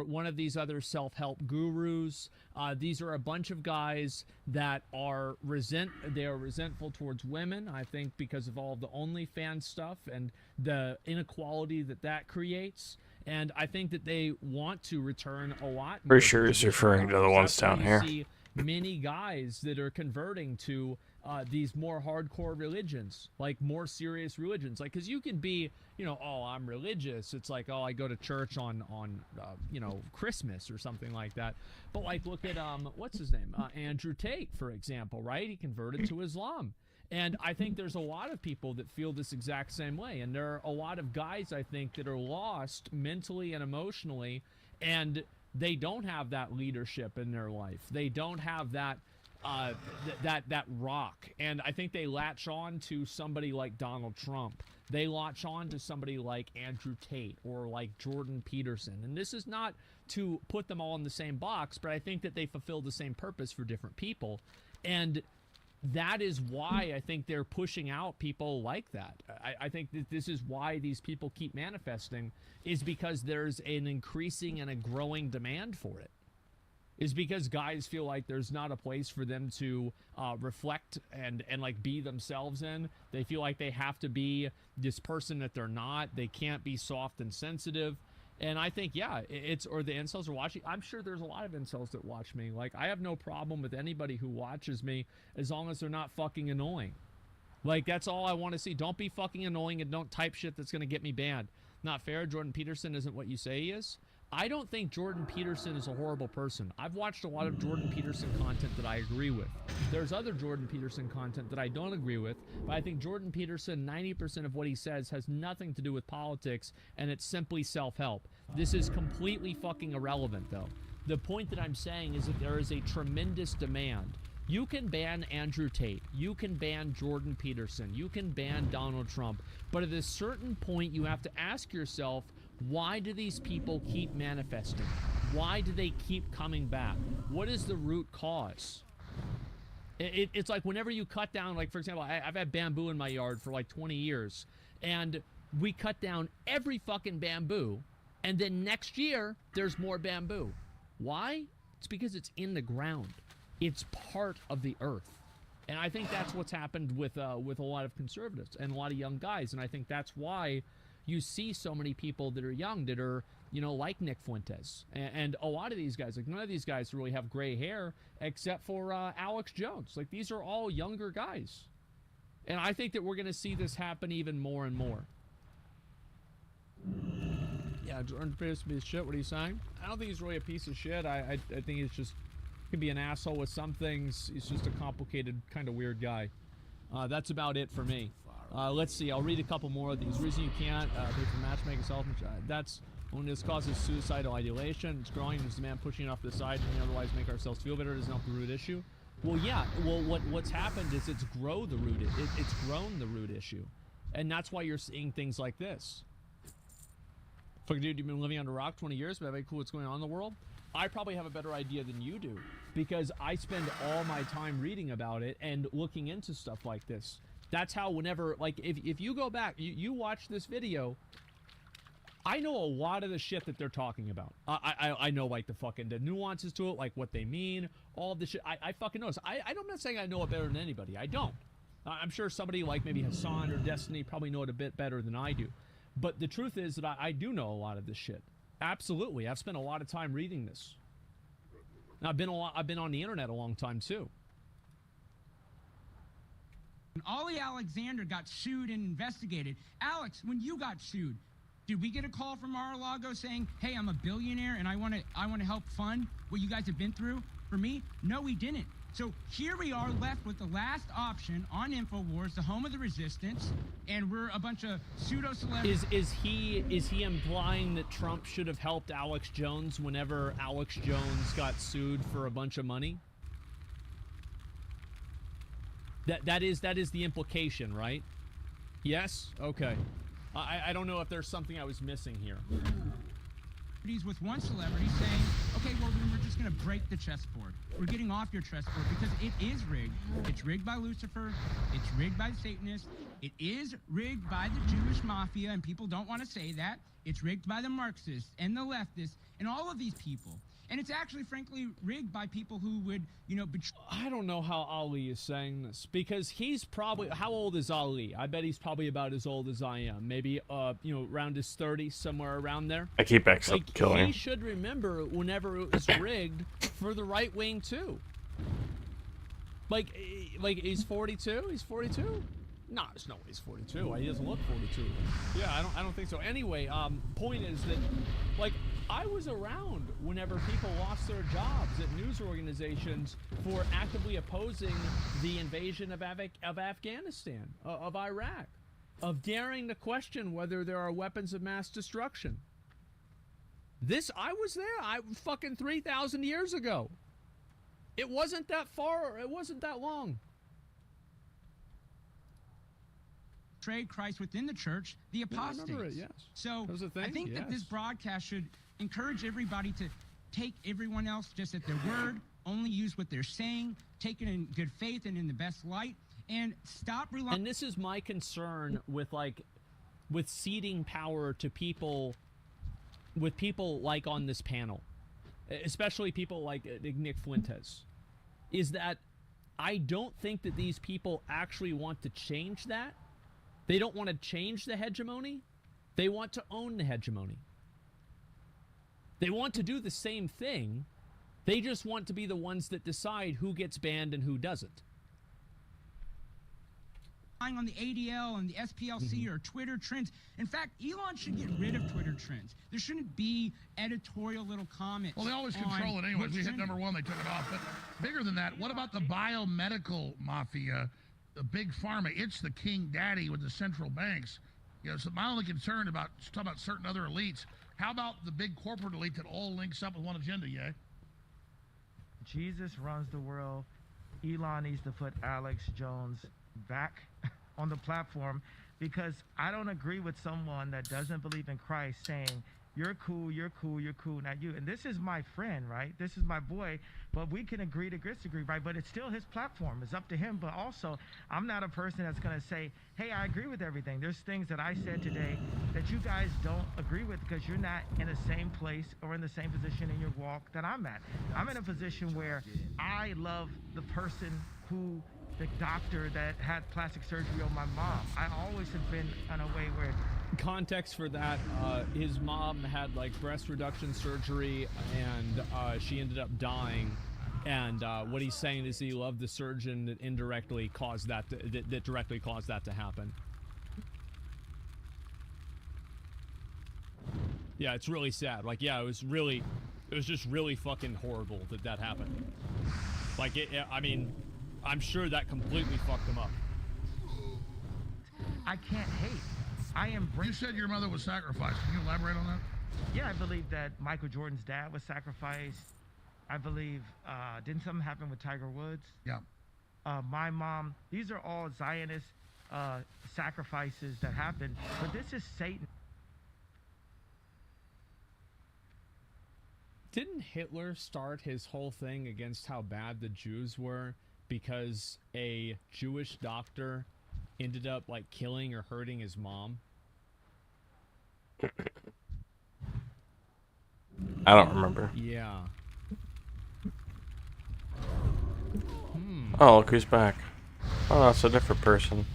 one of these other self-help gurus. These are a bunch of guys that are resentful towards women, I think, because of all the OnlyFans stuff and the inequality that creates. And I think that they want to return a lot more. Pretty sure he's referring to the ones down here. See many guys that are converting to these more hardcore religions, like more serious religions. Like, because you can be, you know, oh, I'm religious. It's like, oh, I go to church on you know, Christmas or something like that. But like, look at what's his name, Andrew Tate, for example, right? He converted to Islam. And I think there's a lot of people that feel this exact same way. And there are a lot of guys, I think, that are lost mentally and emotionally, and they don't have that leadership in their life. They don't have that that rock. And I think they latch on to somebody like Donald Trump. They latch on to somebody like Andrew Tate or like Jordan Peterson. And this is not to put them all in the same box, but I think that they fulfill the same purpose for different people. And that is why I think they're pushing out people like that. I think that this is why these people keep manifesting, is because there's an increasing and a growing demand for it. Is because guys feel like there's not a place for them to reflect and like be themselves in. They feel like they have to be this person that they're not. They can't be soft and sensitive. And I think, yeah, or the incels are watching. I'm sure there's a lot of incels that watch me. Like, I have no problem with anybody who watches me as long as they're not fucking annoying. Like, that's all I want to see. Don't be fucking annoying and don't type shit that's going to get me banned. Not fair. Jordan Peterson isn't what you say he is. I don't think Jordan Peterson is a horrible person. I've watched a lot of Jordan Peterson content that I agree with. There's other Jordan Peterson content that I don't agree with, but I think Jordan Peterson, 90% of what he says has nothing to do with politics, and it's simply self-help. This is completely fucking irrelevant, though. The point that I'm saying is that there is a tremendous demand. You can ban Andrew Tate. You can ban Jordan Peterson. You can ban Donald Trump. But at a certain point, you have to ask yourself, why do these people keep manifesting? Why do they keep coming back? What is the root cause? It's like whenever you cut down, like, for example, I've had bamboo in my yard for like 20 years, and we cut down every fucking bamboo, and then next year, there's more bamboo. Why? It's because it's in the ground. It's part of the earth. And I think that's what's happened with a lot of conservatives and a lot of young guys, and I think that's why you see so many people that are young that are, you know, like Nick Fuentes. And a lot of these guys, like, none of these guys really have gray hair except for Alex Jones. Like, these are all younger guys. And I think that we're going to see this happen even more and more. Yeah, Jordan Peterson be a shit. What are you saying? I don't think he's really a piece of shit. I think he's just, can be an asshole with some things. He's just a complicated, kind of weird guy. That's about it for me. Let's see. I'll read a couple more of these. Reason you can't pay for matchmaking self. That's when this causes suicidal ideation. It's growing. There's the man pushing it off the side and otherwise make ourselves feel better. Doesn't help the root issue. Well, yeah. Well, what's happened is it's grown the root issue, and that's why you're seeing things like this. Fuck, dude, you've been living under a rock 20 years, but have any clue what's going on in the world? I probably have a better idea than you do, because I spend all my time reading about it and looking into stuff like this. That's how whenever, like, if you go back, you watch this video, I know a lot of the shit that they're talking about. I know, like, the nuances to it, like what they mean, all of the shit. I fucking know. I'm not saying I know it better than anybody. I don't. I'm sure somebody like maybe Hassan or Destiny probably know it a bit better than I do. But the truth is that I do know a lot of this shit. Absolutely. I've spent a lot of time reading this. And I've been on the internet a long time, too. When Ollie Alexander got sued and investigated, Alex, when you got sued, did we get a call from Mar-a-Lago saying, "Hey, I'm a billionaire and I want to help fund what you guys have been through for me"? No, we didn't. So here we are left with the last option on InfoWars, the home of the resistance, and we're a bunch of pseudo-celebrities. Is he implying that Trump should have helped Alex Jones whenever Alex Jones got sued for a bunch of money? That is the implication, right? Yes? Okay. I don't know if there's something I was missing here. With one celebrity saying, okay, well, then we're just going to break the chessboard. We're getting off your chessboard because it is rigged. It's rigged by Lucifer. It's rigged by the Satanists. It is rigged by the Jewish mafia, and people don't want to say that. It's rigged by the Marxists and the leftists and all of these people. And it's actually, frankly, rigged by people who would, you know, betray. I don't know how Ali is saying this, because he's probably, how old is Ali? I bet he's probably about as old as I am. Maybe, you know, around his 30s, somewhere around there. I keep killing He him. should remember whenever it was rigged for the right wing too. Like he's 42. He's 42. No, there's no way he's 42. He doesn't look 42. Yeah, I don't think so. Anyway, point is that, like, I was around whenever people lost their jobs at news organizations for actively opposing the invasion of Afghanistan, of Iraq, of daring to question whether there are weapons of mass destruction. I was there. Fucking 3,000 years ago. It wasn't that far. It wasn't that long. Betrayed Christ within the church, the apostates. I remember it, yes. So That was a thing, I think that this yes. broadcast should encourage everybody to take everyone else just at their word, only use what they're saying, take it in good faith and in the best light, and stop relying. And this is my concern with ceding power to people, with people like on this panel, especially people like Nick Fuentes, is that I don't think that these people actually want to change that. They don't want to change the hegemony. They want to own the hegemony. They want to do the same thing. They just want to be the ones that decide who gets banned and who doesn't. On the ADL and the SPLC or Twitter trends. In fact, Elon should get rid of Twitter trends. There shouldn't be editorial little comments. Well, they always control it anyway. We hit number one, they took it off. But bigger than that, what about the biomedical mafia, the big pharma? It's the king daddy with the central banks. You know, so my only concern about talking about certain other elites. How about the big corporate elite that all links up with one agenda? Yeah. Jesus runs the world. Elon needs to put Alex Jones back on the platform, because I don't agree with someone that doesn't believe in Christ saying, you're cool, you're cool, you're cool, not you. And this is my friend, right? This is my boy, but we can agree to disagree, right? But it's still his platform. It's up to him. But also, I'm not a person that's going to say, hey, I agree with everything. There's things that I said today that you guys don't agree with because you're not in the same place or in the same position in your walk that I'm at. I'm in a position where I love the person who, the doctor that had plastic surgery on my mom. I always have been in a way where... Context for that, his mom had like breast reduction surgery, and she ended up dying. And what he's saying is he loved the surgeon that indirectly caused that that directly caused that to happen. Yeah, it's really sad. Like, yeah, it was just really fucking horrible that happened. Like, I mean, I'm sure that completely fucked him up. I can't hate. I am. You said your mother was sacrificed. Can you elaborate on that? Yeah, I believe that Michael Jordan's dad was sacrificed. I believe, didn't something happen with Tiger Woods? Yeah. My mom. These are all Zionist sacrifices that happened. But this is Satan. Didn't Hitler start his whole thing against how bad the Jews were because a Jewish doctor ended up like killing or hurting his mom? I don't remember. Yeah. Oh, look who's back. Oh, that's a different person.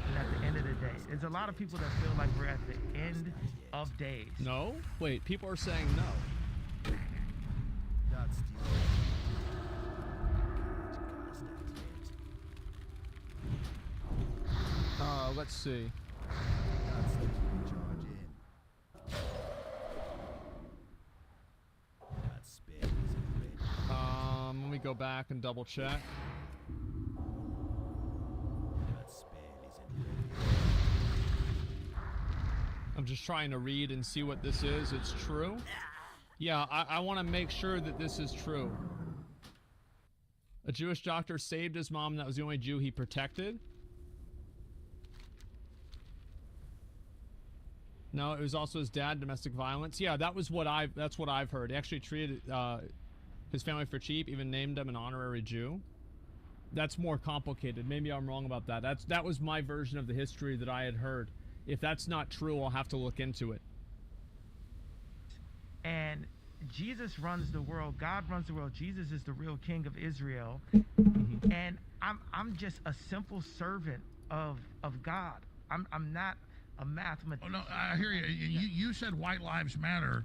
And at the end of the day, there's a lot of people that feel like we're at the end of days. No? Wait, people are saying no. Let's see. Let me go back and double check. I'm just trying to read and see what this is. It's true? Yeah, I want to make sure that this is true. A Jewish doctor saved his mom. That was the only Jew he protected. No, it was also his dad, domestic violence. Yeah, that's what I've heard. He actually treated his family for cheap, even named him an honorary Jew. That's more complicated. Maybe I'm wrong about that. That was my version of the history that I had heard. If that's not true, I'll have to look into it. And Jesus runs the world. God runs the world. Jesus is the real king of Israel. And I'm just a simple servant of God. I'm not a mathematician. Oh, no, I hear you. You said white lives matter.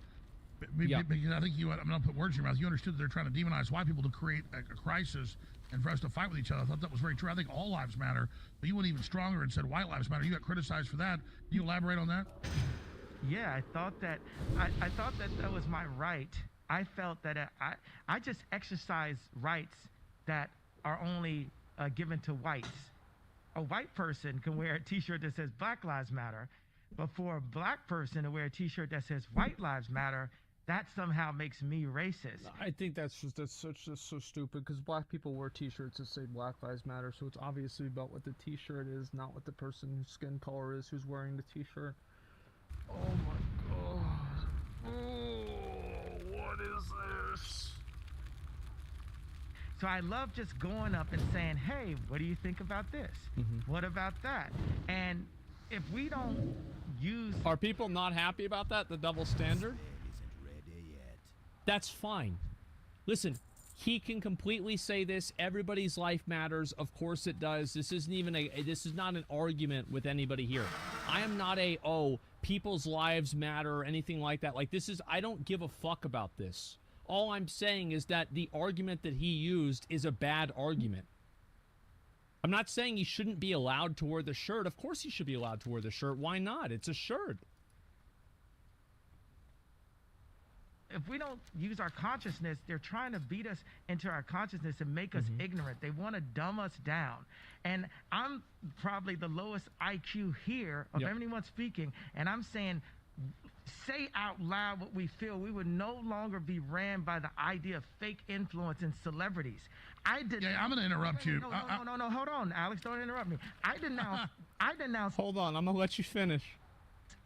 Yeah. Because I think I'm going to put words in your mouth. You understood that they're trying to demonize white people to create a crisis and for us to fight with each other. I thought that was very true. I think all lives matter. But you went even stronger and said white lives matter. You got criticized for that. Can you elaborate on that? Yeah, I thought that that was my right. I felt that I just exercise rights that are only given to whites. A white person can wear a T-shirt that says Black Lives Matter, but for a black person to wear a T-shirt that says White Lives Matter, that somehow makes me racist. I think that's so stupid, because black people wear T-shirts that say Black Lives Matter, so it's obviously about what the T-shirt is, not what the person's skin color is who's wearing the T-shirt. Oh my god. Oh, what is this? So I love just going up and saying, hey, what do you think about this? What about that? And if we don't use... Are people not happy about that, the double standard? That's fine. Listen, he can completely say this. Everybody's life matters. Of course it does. This isn't even this is not an argument with anybody here. I am not people's lives matter or anything like that. Like, this is, I don't give a fuck about this. All I'm saying is that the argument that he used is a bad argument. I'm not saying he shouldn't be allowed to wear the shirt. Of course he should be allowed to wear the shirt. Why not? It's a shirt. If we don't use our consciousness, they're trying to beat us into our consciousness and make us ignorant. They want to dumb us down. And I'm probably the lowest IQ here of anyone speaking, and I'm saying, say out loud what we feel. We would no longer be ran by the idea of fake influence and celebrities. I'm going to interrupt you. No, hold on, Alex, don't interrupt me. I denounce Hold on, I'm gonna let you finish.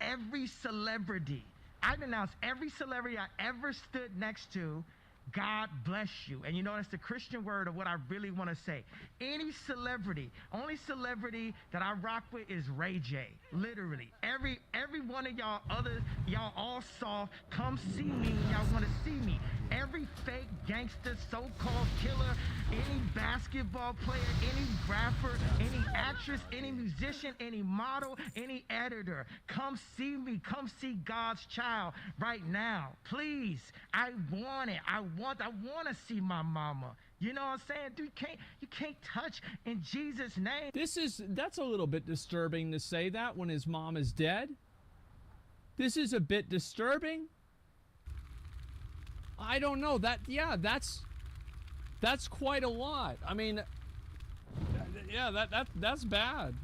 every celebrity. I denounce every celebrity I ever stood next to. God bless you. And you know, that's the Christian word of what I really want to say. Any celebrity, only celebrity that I rock with is Ray J. Literally. Every one of y'all all soft, come see me when y'all want to see me. Every fake gangster, so-called killer, any basketball player, any rapper, any actress, any musician, any model, any editor, come see me. Come see God's child right now. Please. I want it. I want to see my mama. You know what I'm saying? Dude, you can't touch in Jesus' name. That's a little bit disturbing to say that when his mom is dead. This is a bit disturbing. I don't know. That's quite a lot. I mean, yeah, that's bad.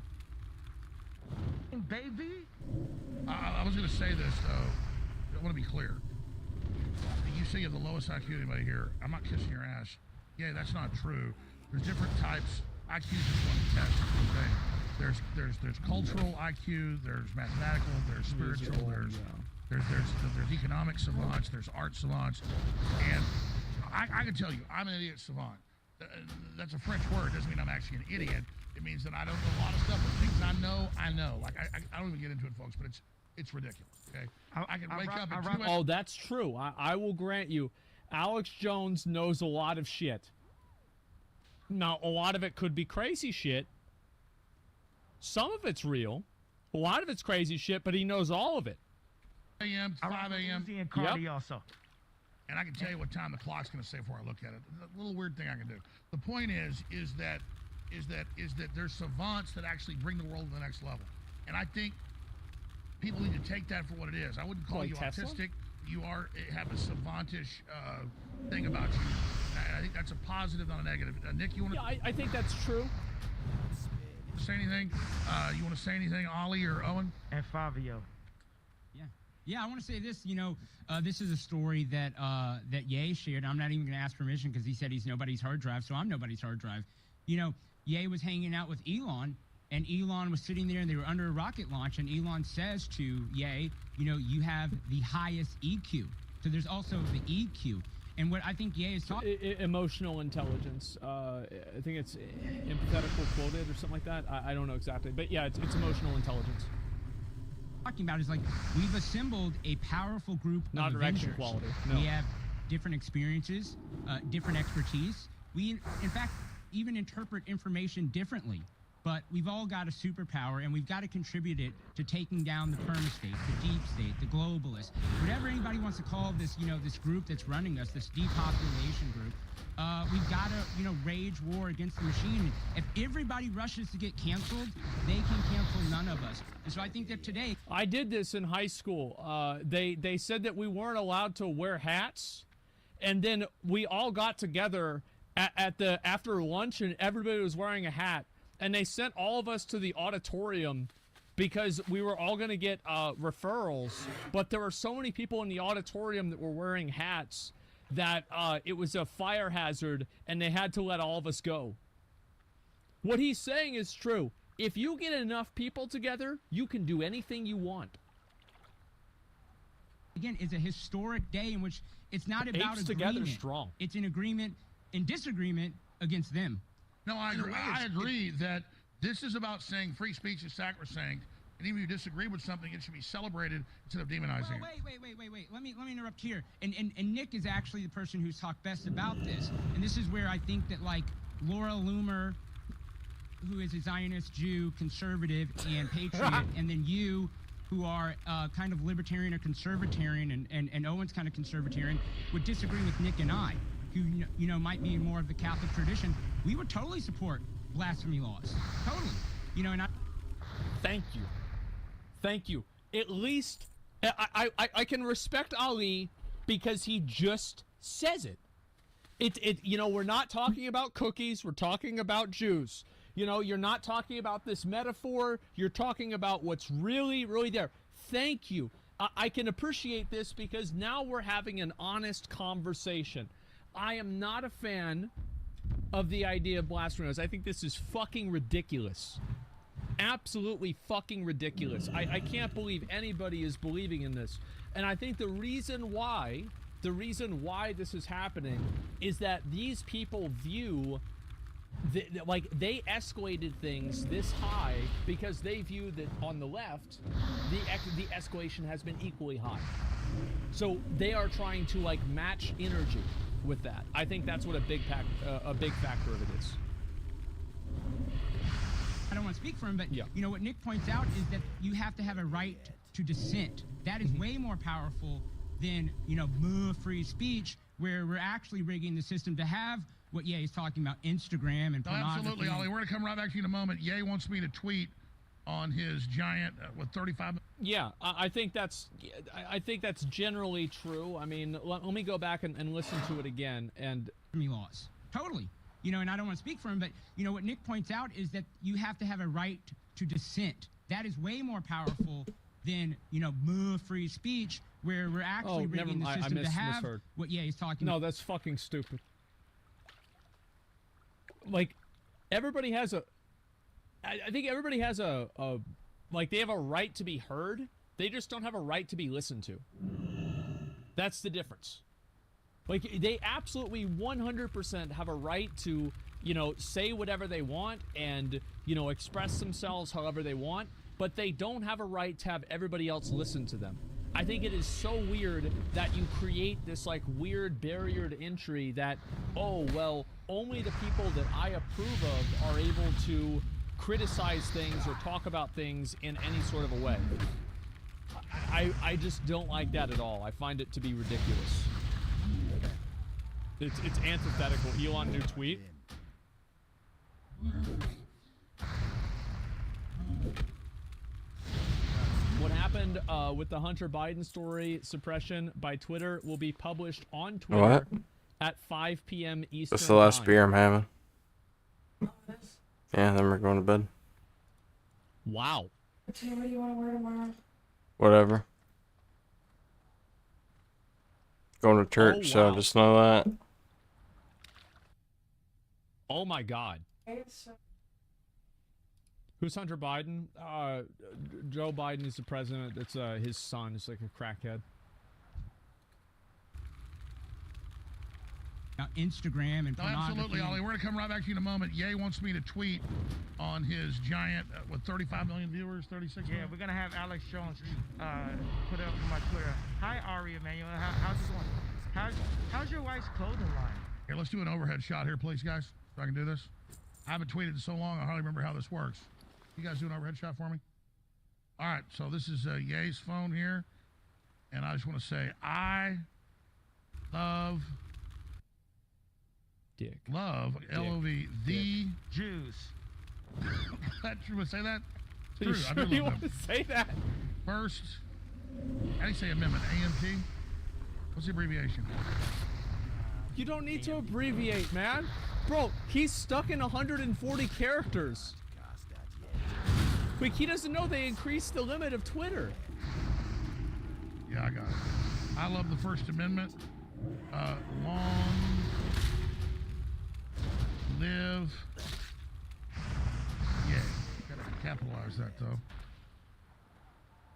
Baby. I was going to say this though. I want to be clear. You say you have the lowest IQ anybody here. I'm not kissing your ass. Yeah, that's not true. There's different types. IQ is just one test. There's cultural IQ. There's mathematical. There's spiritual. There's economic savants. There's art savants. And I can tell you, I'm an idiot savant. That's a French word. It doesn't mean I'm actually an idiot. It means that I don't know a lot of stuff. But things I know. Like I don't even get into it, folks. But it's ridiculous. Okay, I can wake up at 2 Oh, that's true. I will grant you, Alex Jones knows a lot of shit. Now, a lot of it could be crazy shit. Some of it's real. A lot of it's crazy shit, but he knows all of it. a.m. to 5 a.m. And Cardi also. And I can tell you what time the clock's going to say before I look at it. A little weird thing I can do. The point is that there's savants that actually bring the world to the next level. And I think people need to take that for what it is. I wouldn't call Like you Tesla? autistic. You have a savantish thing about you. I think that's a positive, not a negative. Nick, you want to? Yeah, I think that's true. Say anything? You want to say anything, Ollie or Owen? And Fabio. Yeah, I want to say this. You know, this is a story that that Ye shared. I'm not even going to ask permission because he said he's nobody's hard drive, so I'm nobody's hard drive. You know, Ye was hanging out with Elon, and Elon was sitting there, and they were under a rocket launch, and Elon says to Ye, you know, you have the highest EQ. So there's also the EQ. And what I think Ye is talking... Emotional intelligence. I think it's empathetical quoted or something like that. I don't know exactly. But yeah, it's emotional intelligence. talking about is like we've assembled a powerful group Not of direction Avengers. quality, no. We have different experiences, different expertise. We, in fact, even interpret information differently. But we've all got a superpower, and we've got to contribute it to taking down the perma-state, the deep state, the globalists, whatever anybody wants to call this, you know, this group that's running us, this depopulation group. We've got to, you know, wage war against the machine. If everybody rushes to get canceled, they can cancel none of us. And so I think that today, I did this in high school. They said that we weren't allowed to wear hats, and then we all got together after lunch, and everybody was wearing a hat, and they sent all of us to the auditorium because we were all going to get referrals, but there were so many people in the auditorium that were wearing hats that it was a fire hazard, and they had to let all of us go. What he's saying is true. If you get enough people together, you can do anything you want. again, is a historic day in which it's not about Apes agreement. together strong. It's an agreement and disagreement against them. No, I agree. I agree that this is about saying free speech is sacrosanct, and even if you disagree with something, it should be celebrated instead of demonizing Well, it. wait. Let me interrupt here. And Nick is actually the person who's talked best about this. And this is where I think that, like, Laura Loomer, who is a Zionist Jew, conservative, and patriot, and then you, who are kind of libertarian or conservatarian, and Owen's kind of conservatarian, would disagree with Nick and I, who, you know, might be more of the Catholic tradition. We would totally support blasphemy laws. Totally. You know, and I... Thank you. At least I can respect Ali because he just says it. You know, we're not talking about cookies, we're talking about Jews. You know, you're not talking about this metaphor, you're talking about what's really, really there. Thank you. I can appreciate this because now we're having an honest conversation. I am not a fan of the idea of blasphemy. I think this is fucking ridiculous. Absolutely fucking ridiculous. I can't believe anybody is believing in this. And I think the reason why this is happening is that these people view like they escalated things this high because they view that on the left the escalation has been equally high. So they are trying to like match energy with that. I think that's what a big factor of it is. I don't want to speak for him, but yeah. You know what Nick points out is that you have to have a right to dissent. That is way more powerful than, you know, free speech, where we're actually rigging the system to have what Ye is talking about, Instagram and pornography. Absolutely, Ollie. We're going to come right back to you in a moment. Ye wants me to tweet on his giant with 35. Yeah, I think that's generally true. I mean, let me go back and listen to it again. And laws, totally. You know, and I don't want to speak for him, but you know what Nick points out is that you have to have a right to dissent. That is way more powerful than, you know, free speech, where we're actually rigging the system to have what Ye is talking about. No, that's fucking stupid. Like, everybody has a... I think everybody has a... Like, they have a right to be heard. They just don't have a right to be listened to. That's the difference. Like, they absolutely 100% have a right to, you know, say whatever they want and, you know, express themselves however they want, but they don't have a right to have everybody else listen to them. I think it is so weird that you create this, like, weird barrier to entry that, oh, well, only the people that I approve of are able to criticize things or talk about things in any sort of a way. I just don't like that at all. I find it to be ridiculous. It's antithetical. Elon, new tweet. What happened with the Hunter Biden story suppression by Twitter will be published on Twitter at 5 p.m. Eastern. That's the last time. beer I'm having. Yeah, then we're going to bed. Wow. What do you want to wear tomorrow? Whatever. Going to church, Oh, wow. so just know that. Oh my God. Who's Hunter Biden? Joe Biden is the president. It's his son. He's like a crackhead. Instagram and No, pornography. absolutely, Ollie. We're going to come right back to you in a moment. Ye wants me to tweet on his giant, 35 million viewers, 36 Yeah, million? we're gonna have Alex Jones put it up on my Twitter. Hi, Ari Emanuel. How's it going? How's your wife's clothing line? Here, let's do an overhead shot here, please, guys, so I can do this. I haven't tweeted in so long, I hardly remember how this works. You guys do an overhead shot for me? All right, so this is Ye's phone here, and I just want to say, I love Dick. L-O-V, the Jews. That true? Would say that? Are you True. I sure do you love want them. to say that? First, how do you say amendment? AMT? What's the abbreviation? You don't need to abbreviate, man. Bro, he's stuck in 140 characters. Quick, he doesn't know they increased the limit of Twitter. Yeah, I got it. I love the First Amendment. Long live. Yeah, gotta capitalize that though.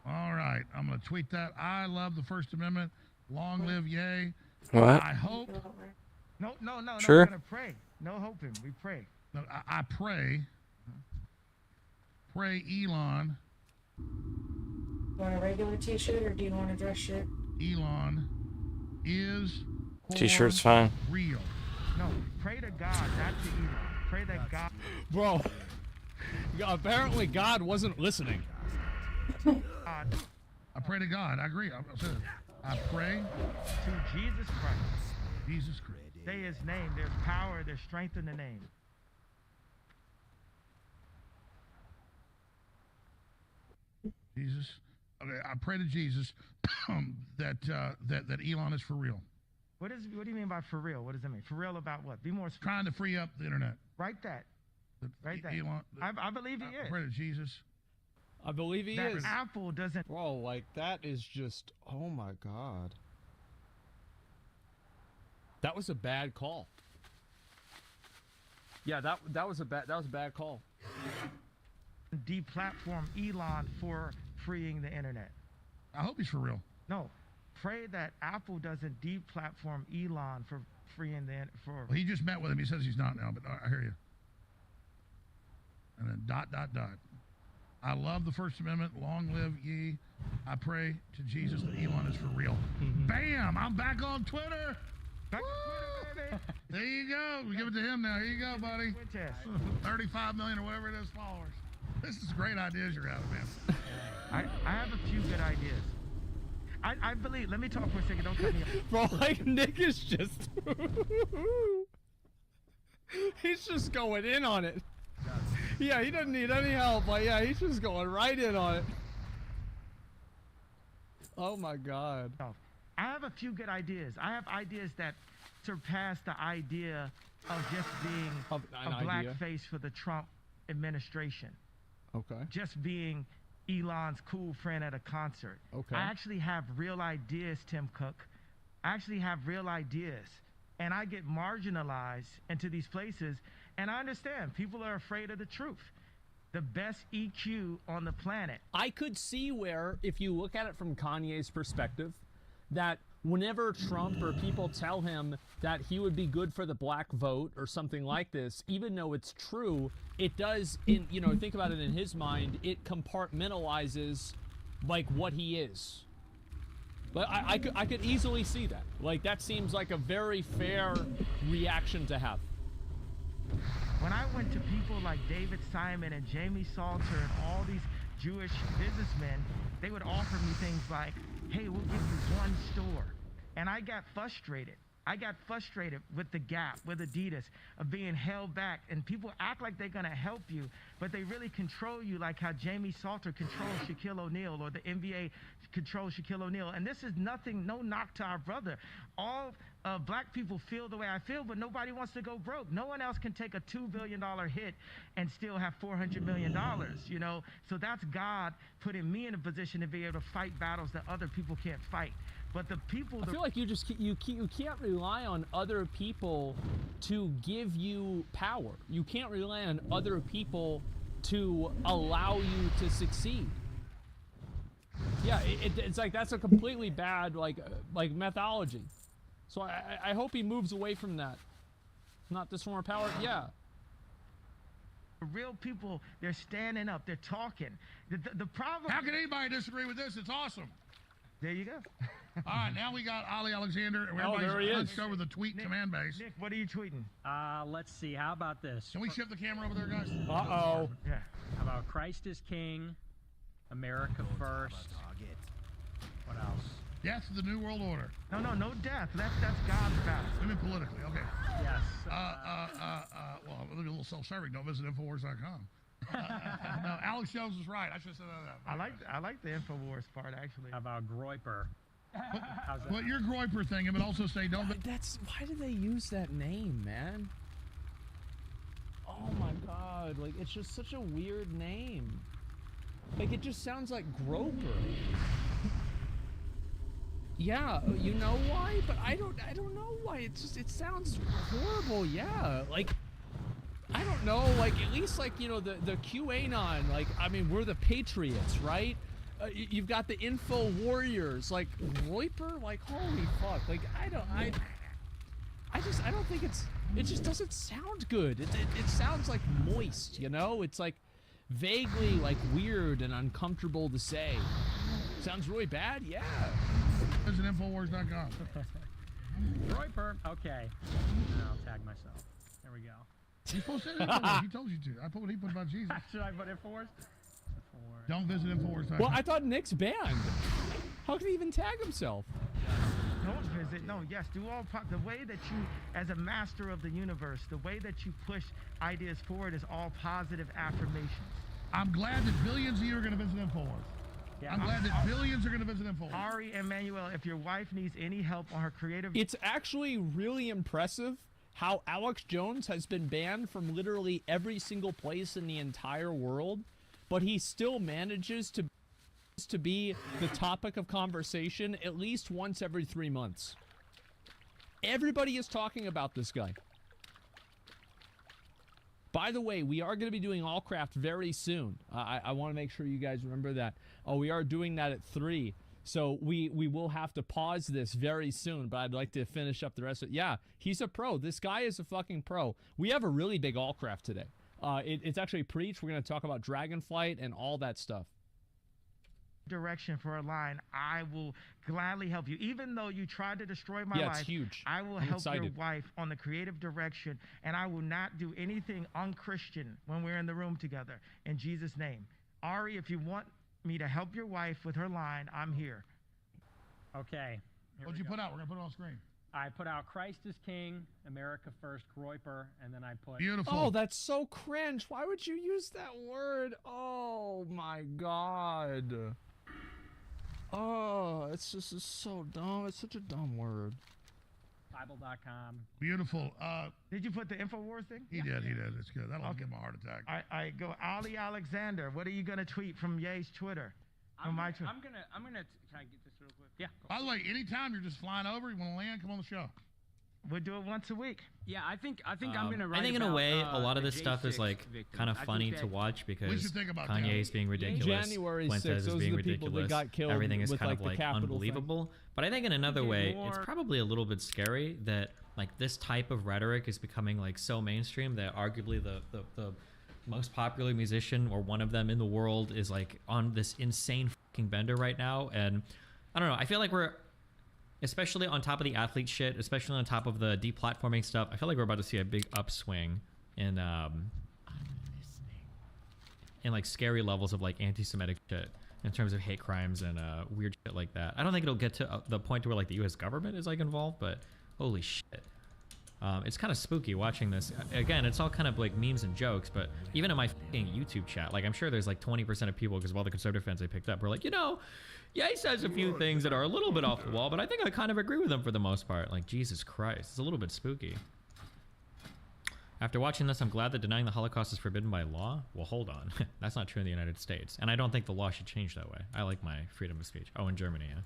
All right, I'm gonna tweet that. I love the First Amendment. Long live Ye. What? I hope. No. Sure. We're gonna pray. No hoping. We pray. No, I pray. Pray Elon. You want a regular t-shirt or do you want a dress shirt? Elon is T-shirt's fine. real. No, pray to God, not to Elon. Pray that God. Bro, apparently God wasn't listening. I pray to God. I agree. I pray To Jesus Christ. Jesus Christ. Say his name. There's power, there's strength in the name. Jesus. Okay, I pray to Jesus that Elon is for real. What do you mean by for real? What does that mean? For real about what? Be more. Trying to free up the internet. Write that. Write that. Elon. I believe he I is. pray to Jesus. I believe he That is. Apple doesn't. Bro, like that is just, oh my God. That was a bad call. Yeah, that was a bad call. Deplatform Elon for freeing the internet. I hope he's for real. No, pray that Apple doesn't deplatform Elon for freeing the for. Well, he just met with him. He says he's not now, but I hear you. And then ... I love the First Amendment. Long live ye. I pray to Jesus that Elon is for real. Bam! I'm back on Twitter. Back to Twitter, baby. There you go. We give it to him now. Here you go, buddy. Good test. 35 million or whatever it is followers. This is great ideas you're having, man. I have a few good ideas. I believe. Let me talk for a second. Don't cut me off. Bro, like Nick is just he's just going in on it. Yeah, he doesn't need any help, but yeah, he's just going right in on it. Oh my God. I have a few good ideas. I have ideas that surpass the idea of just being a blackface for the Trump administration. Okay. Just being Elon's cool friend at a concert. Okay. I actually have real ideas, Tim Cook. I actually have real ideas. And I get marginalized into these places. And I understand people are afraid of the truth. The best EQ on the planet. I could see where, if you look at it from Kanye's perspective, that whenever Trump or people tell him that he would be good for the black vote or something like this, even though it's true, it does, think about it in his mind, it compartmentalizes like what he is. But I could easily see that. Like, that seems like a very fair reaction to have. When I went to people like David Simon and Jamie Salter and all these Jewish businessmen, they would offer me things like, hey, we'll give you one store. And I got frustrated. I got frustrated with the Gap, with Adidas, of being held back. And people act like they're going to help you, but they really control you like how Jamie Salter controls Shaquille O'Neal or the NBA controls Shaquille O'Neal. And this is nothing, no knock to our brother. All black people feel the way I feel, but nobody wants to go broke. No one else can take a $2 billion hit and still have $400 million, So that's God putting me in a position to be able to fight battles that other people can't fight. But the people... I feel like you can't rely on other people to give you power. You can't rely on other people to allow you to succeed. Yeah, it's like that's a completely bad like methodology. So I hope he moves away from that. Not this form of power. Yeah. Real people, they're standing up, they're talking. The problem. How can anybody disagree with this? It's awesome. There you go. All right, now we got Ali Alexander. And Oh, there he is. Let's go over the tweet command base. Nick, what are you tweeting? Let's see. How about this? Can we shift the camera over there, guys? Uh-oh. Yeah. How about Christ is King, America first. What else? Yes, the New World Order. No death. That's God's battle. I mean politically. Okay. Yes. Well, a little self-serving. Don't visit Infowars.com. No, Alex Jones is right. I should have said that. I like the Infowars part actually. How about Groiper? How's that? Well, your Groiper thing, but also say don't. That's why do they use that name, man? Oh my god, like it's just such a weird name. Like it just sounds like Groper. Yeah, you know why? But I don't know why. It sounds horrible. Yeah, like I don't know. Like at least like you know the QAnon. Like I mean we're the Patriots, right? You've got the Info Warriors. Like Roiper. Like holy fuck. Like I don't think it just doesn't sound good. It sounds like moist. You know? It's like vaguely like weird and uncomfortable to say. Sounds really bad. Yeah. Visit Infowars.com. Groiper. Okay. And I'll tag myself. There we go. You're supposed to say Infowars. He told you to. I put what he put about Jesus. Should I put Infowars? Don't visit Infowars.com. Well, I thought Nick's banned. How could he even tag himself? Don't visit. No, yes, do all. The way that you, as a master of the universe, the way that you push ideas forward is all positive affirmations. I'm glad that billions of you are going to visit Infowars. Yeah, I'm glad that billions are going to visit Infowars. Ari and Manuel, if your wife needs any help on her creative... It's actually really impressive how Alex Jones has been banned from literally every single place in the entire world, but he still manages to be the topic of conversation at least once every 3 months. Everybody is talking about this guy. By the way, we are going to be doing Allcraft very soon. I want to make sure you guys remember that. Oh, we are doing that at 3. So we will have to pause this very soon, but I'd like to finish up the rest of it. Yeah, he's a pro. This guy is a fucking pro. We have a really big Allcraft today. It's actually Preach. We're going to talk about Dragonflight and all that stuff. Direction for a line, I will gladly help you. Even though you tried to destroy my life, it's huge. I will help your wife on the creative direction, and I will not do anything unchristian when we're in the room together. In Jesus' name. Ari, if you want me to help your wife with her line, I'm here. Okay. What'd you put out? We're going to put it on screen. I put out Christ is King, America first, Groiper, and then I put... Beautiful. Oh, that's so cringe. Why would you use that word? Oh, my God. Oh, it's just so dumb. It's such a dumb word. Bible.com. Beautiful. Did you put the Infowars thing? He did. It's good. That'll give him a heart attack. I go, Ali Alexander, what are you going to tweet from Ye's Twitter? I'm gonna. Can I get this real quick? Yeah. By the way, anytime you're just flying over, you want to land, come on the show. We'll do it once a week. Yeah, I think I'm gonna write. I think in a way, a lot of this stuff is like kind of funny to watch We because should think about Kanye's being ridiculous, January 6th, Fuentes is those are being the people that ridiculous, got killed everything is with, kind like, of the like capital thing. unbelievable. But I think in another way, it's probably a little bit scary that like this type of rhetoric is becoming like so mainstream that arguably the most popular musician or one of them in the world is like on this insane fucking bender right now. And I don't know, I feel like we're, especially on top of the athlete shit, especially on top of the deplatforming stuff, I feel like we're about to see a big upswing in like scary levels of like anti-Semitic shit in terms of hate crimes and weird shit like that. I don't think it'll get to the point where like the U.S. government is like involved, but holy shit. It's kind of spooky watching this. Again, it's all kind of like memes and jokes, but even in my fucking YouTube chat, like I'm sure there's like 20% of people, because of all the conservative fans I picked up, were like, you know, yeah, he says a few things that are a little bit off the wall, but I think I kind of agree with him for the most part. Like, Jesus Christ, it's a little bit spooky. After watching this, I'm glad that denying the Holocaust is forbidden by law. Well, hold on. That's not true in the United States. And I don't think the law should change that way. I like my freedom of speech. Oh, in Germany, yeah.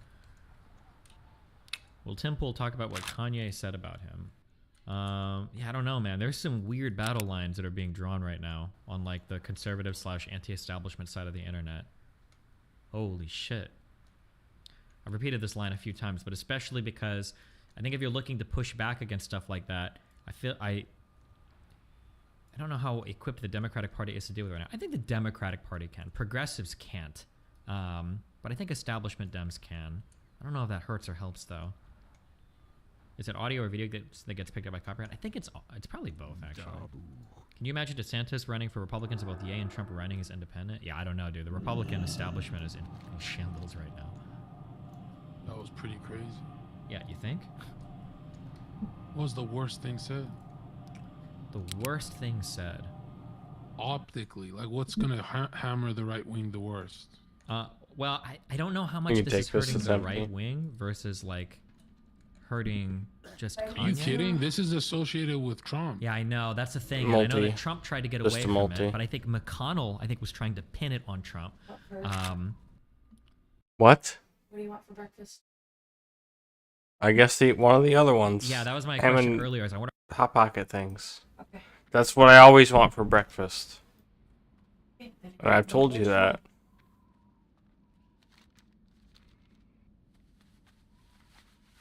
Will Tim Pool talk about what Kanye said about him? Yeah, I don't know, man. There's some weird battle lines that are being drawn right now on like the conservative / anti-establishment side of the internet. Holy shit. I've repeated this line a few times, but especially because I think if you're looking to push back against stuff like that, I don't know how equipped the Democratic Party is to deal with it right now. I think the Democratic Party can. Progressives can't. But I think establishment Dems can. I don't know if that hurts or helps, though. Is it audio or video that gets picked up by copyright? I think it's probably both, actually. Can you imagine DeSantis running for Republicans and both Ye and Trump running as independent? Yeah, I don't know, dude. The Republican establishment is in shambles right now. That was pretty crazy. Yeah, you think? What was the worst thing said? The worst thing said. Optically, like what's gonna hammer the right wing the worst? Well, I don't know how much this is hurting the right wing versus like hurting just Kanye. Are you kidding? This is associated with Trump. Yeah, I know. That's the thing. And I know that Trump tried to get away from it, but I think McConnell, was trying to pin it on Trump. What? What do you want for breakfast? I guess one of the other ones. Yeah, that was my question earlier. I wonder Hot Pocket things. Okay. That's what I always want for breakfast. Okay, And I've told you that.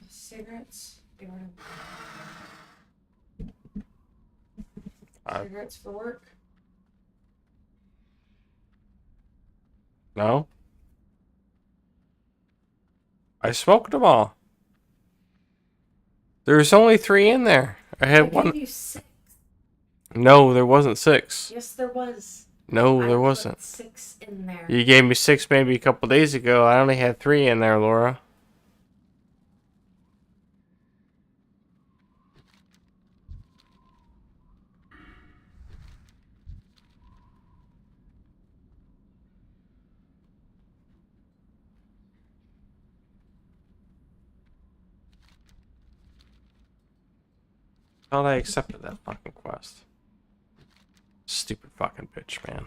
Cigarettes? Cigarettes for work? No. I smoked them all. There's only 3 in there. I had one. Gave you 6. No, there wasn't 6. Yes, there was. No, there wasn't. 6 in there. You gave me 6 maybe a couple days ago. I only had 3 in there, Laura. Thought I accepted that fucking quest. Stupid fucking bitch, man.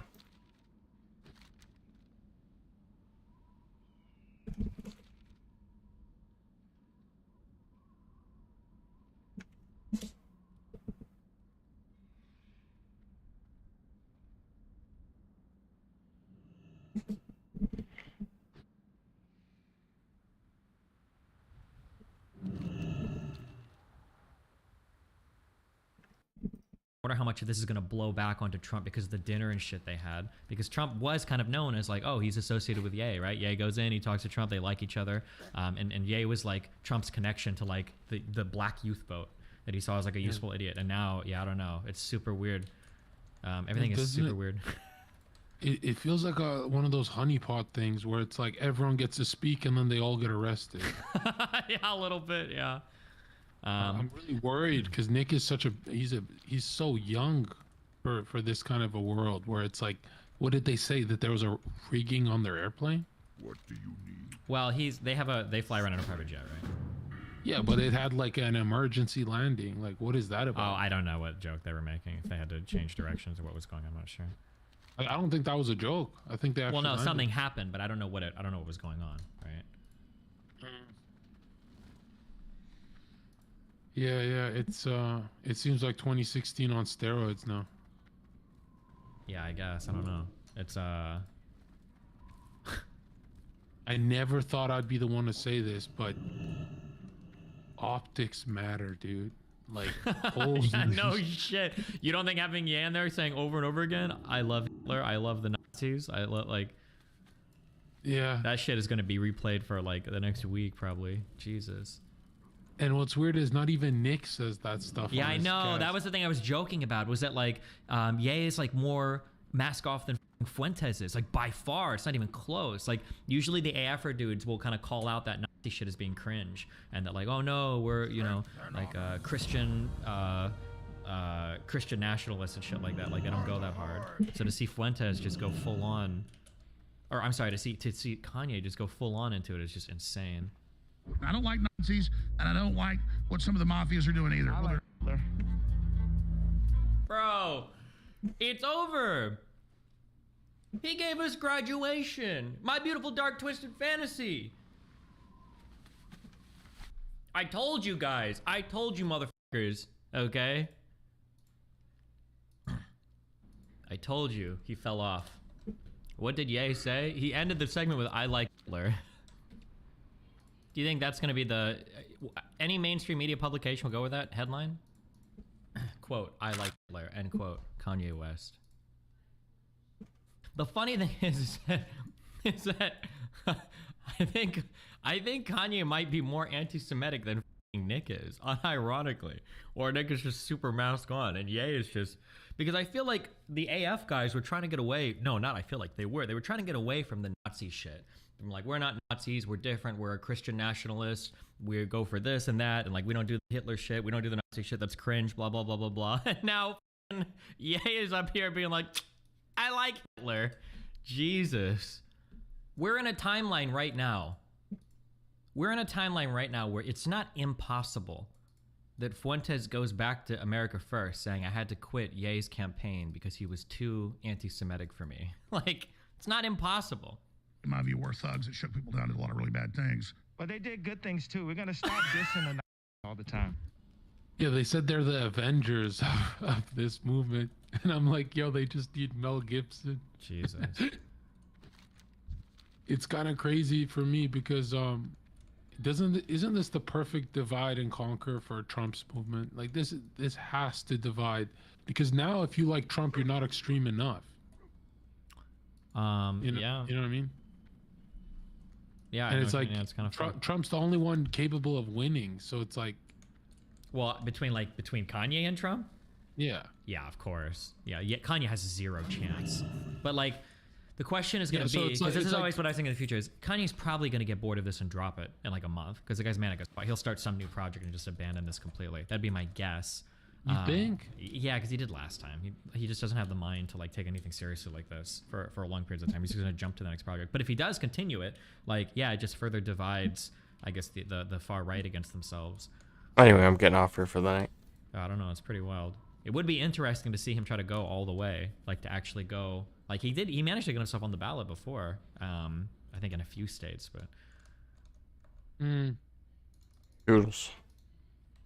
wonder how much of this is going to blow back onto Trump because of the dinner and shit they had. Because Trump was kind of known as like, oh, he's associated with Ye, right? Ye goes in, he talks to Trump, they like each other. And Ye was like Trump's connection to like the black youth vote that he saw as like a useful idiot. And now, yeah, I don't know. It's super weird. Everything is super weird. It feels like one of those honeypot things where it's like everyone gets to speak and then they all get arrested. Yeah, a little bit, yeah. I'm really worried because Nick is he's so young for this kind of a world where it's like, what did they say, that there was a rigging on their airplane? What do you need? Well, they fly around in a private jet, right? Yeah, but it had like an emergency landing. Like, what is that about? Oh, I don't know what joke they were making. If they had to change directions or what was going on, I'm not sure. I don't think that was a joke. I think they actually. Well, no, landed. something happened, but I don't know what was going on, right? Yeah, it seems like 2016 on steroids now. Yeah, I guess. I don't know. It's I never thought I'd be the one to say this, but optics matter, dude. Like, holy yeah, no shit. You don't think having Yan there saying over and over again, I love Hitler, I love the Nazis, I love, like, yeah, that shit is gonna be replayed for like the next week probably. Jesus. And what's weird is not even Nick says that stuff. Yeah, on I his know. cast. That was the thing I was joking about, was that like Ye is like more mask off than Fuentes is, like by far. It's not even close. Like usually the AFR dudes will kind of call out that Nazi shit as being cringe, and that like, oh no, we're, you know, like Christian nationalists and shit like that. Like they don't go that hard. So to see Fuentes just go full on, or I'm sorry, to see Kanye just go full on into it is just insane. I don't like Nazis, and I don't like what some of the mafias are doing either. Bro, it's over. He gave us graduation. My Beautiful Dark Twisted Fantasy. I told you guys. I told you motherfuckers. Okay? I told you. He fell off. What did Ye say? He ended the segment with, I like Hitler. Do you think that's going to be the... any mainstream media publication will go with that headline. Quote, I like Hitler, end quote, Kanye West. The funny thing is that I think Kanye might be more anti-Semitic than Nick is, unironically. Or Nick is just super mask on, and Ye is just... Because I feel like the AF guys were trying to get away... No, not I feel like they were. They were trying to get away from the Nazi shit. I'm like, we're not Nazis, we're different, we're a Christian nationalist, we go for this and that, and like, we don't do the Hitler shit, we don't do the Nazi shit, that's cringe, blah, blah, blah, blah, blah. And now, Ye is up here being like, I like Hitler. Jesus. We're in a timeline right now. We're in a timeline right now where it's not impossible that Fuentes goes back to America First saying, I had to quit Ye's campaign because he was too anti-Semitic for me. Like, it's not impossible. In my view, were thugs that shook people down, did a lot of really bad things. But they did good things too. We're gonna stop dissing the all the time. Yeah, they said they're the Avengers of this movement, and I'm like, yo, they just need Mel Gibson. Jesus. It's kind of crazy for me because isn't this the perfect divide and conquer for Trump's movement? Like this has to divide, because now if you like Trump, you're not extreme enough. Yeah. You know what I mean? Yeah, and it's like it's kind of Trump's the only one capable of winning, so it's like, well, between Kanye and Trump. Yeah, of course. Yeah, Kanye has zero chance. But like, the question is going to be, because this is always what I think in the future is, Kanye's probably going to get bored of this and drop it in like a month, because the guy's manic as fuck. He'll start some new project and just abandon this completely. That'd be my guess. You think? Yeah, because he did last time. He just doesn't have the mind to like take anything seriously like this for long periods of time. He's just going to jump to the next project. But if he does continue it, like, yeah, it just further divides, I guess, the far right against themselves. Anyway, I'm getting off here for the night. I don't know. It's pretty wild. It would be interesting to see him try to go all the way, like to actually go. Like he managed to get himself on the ballot before. I think in a few states, but. Doodles.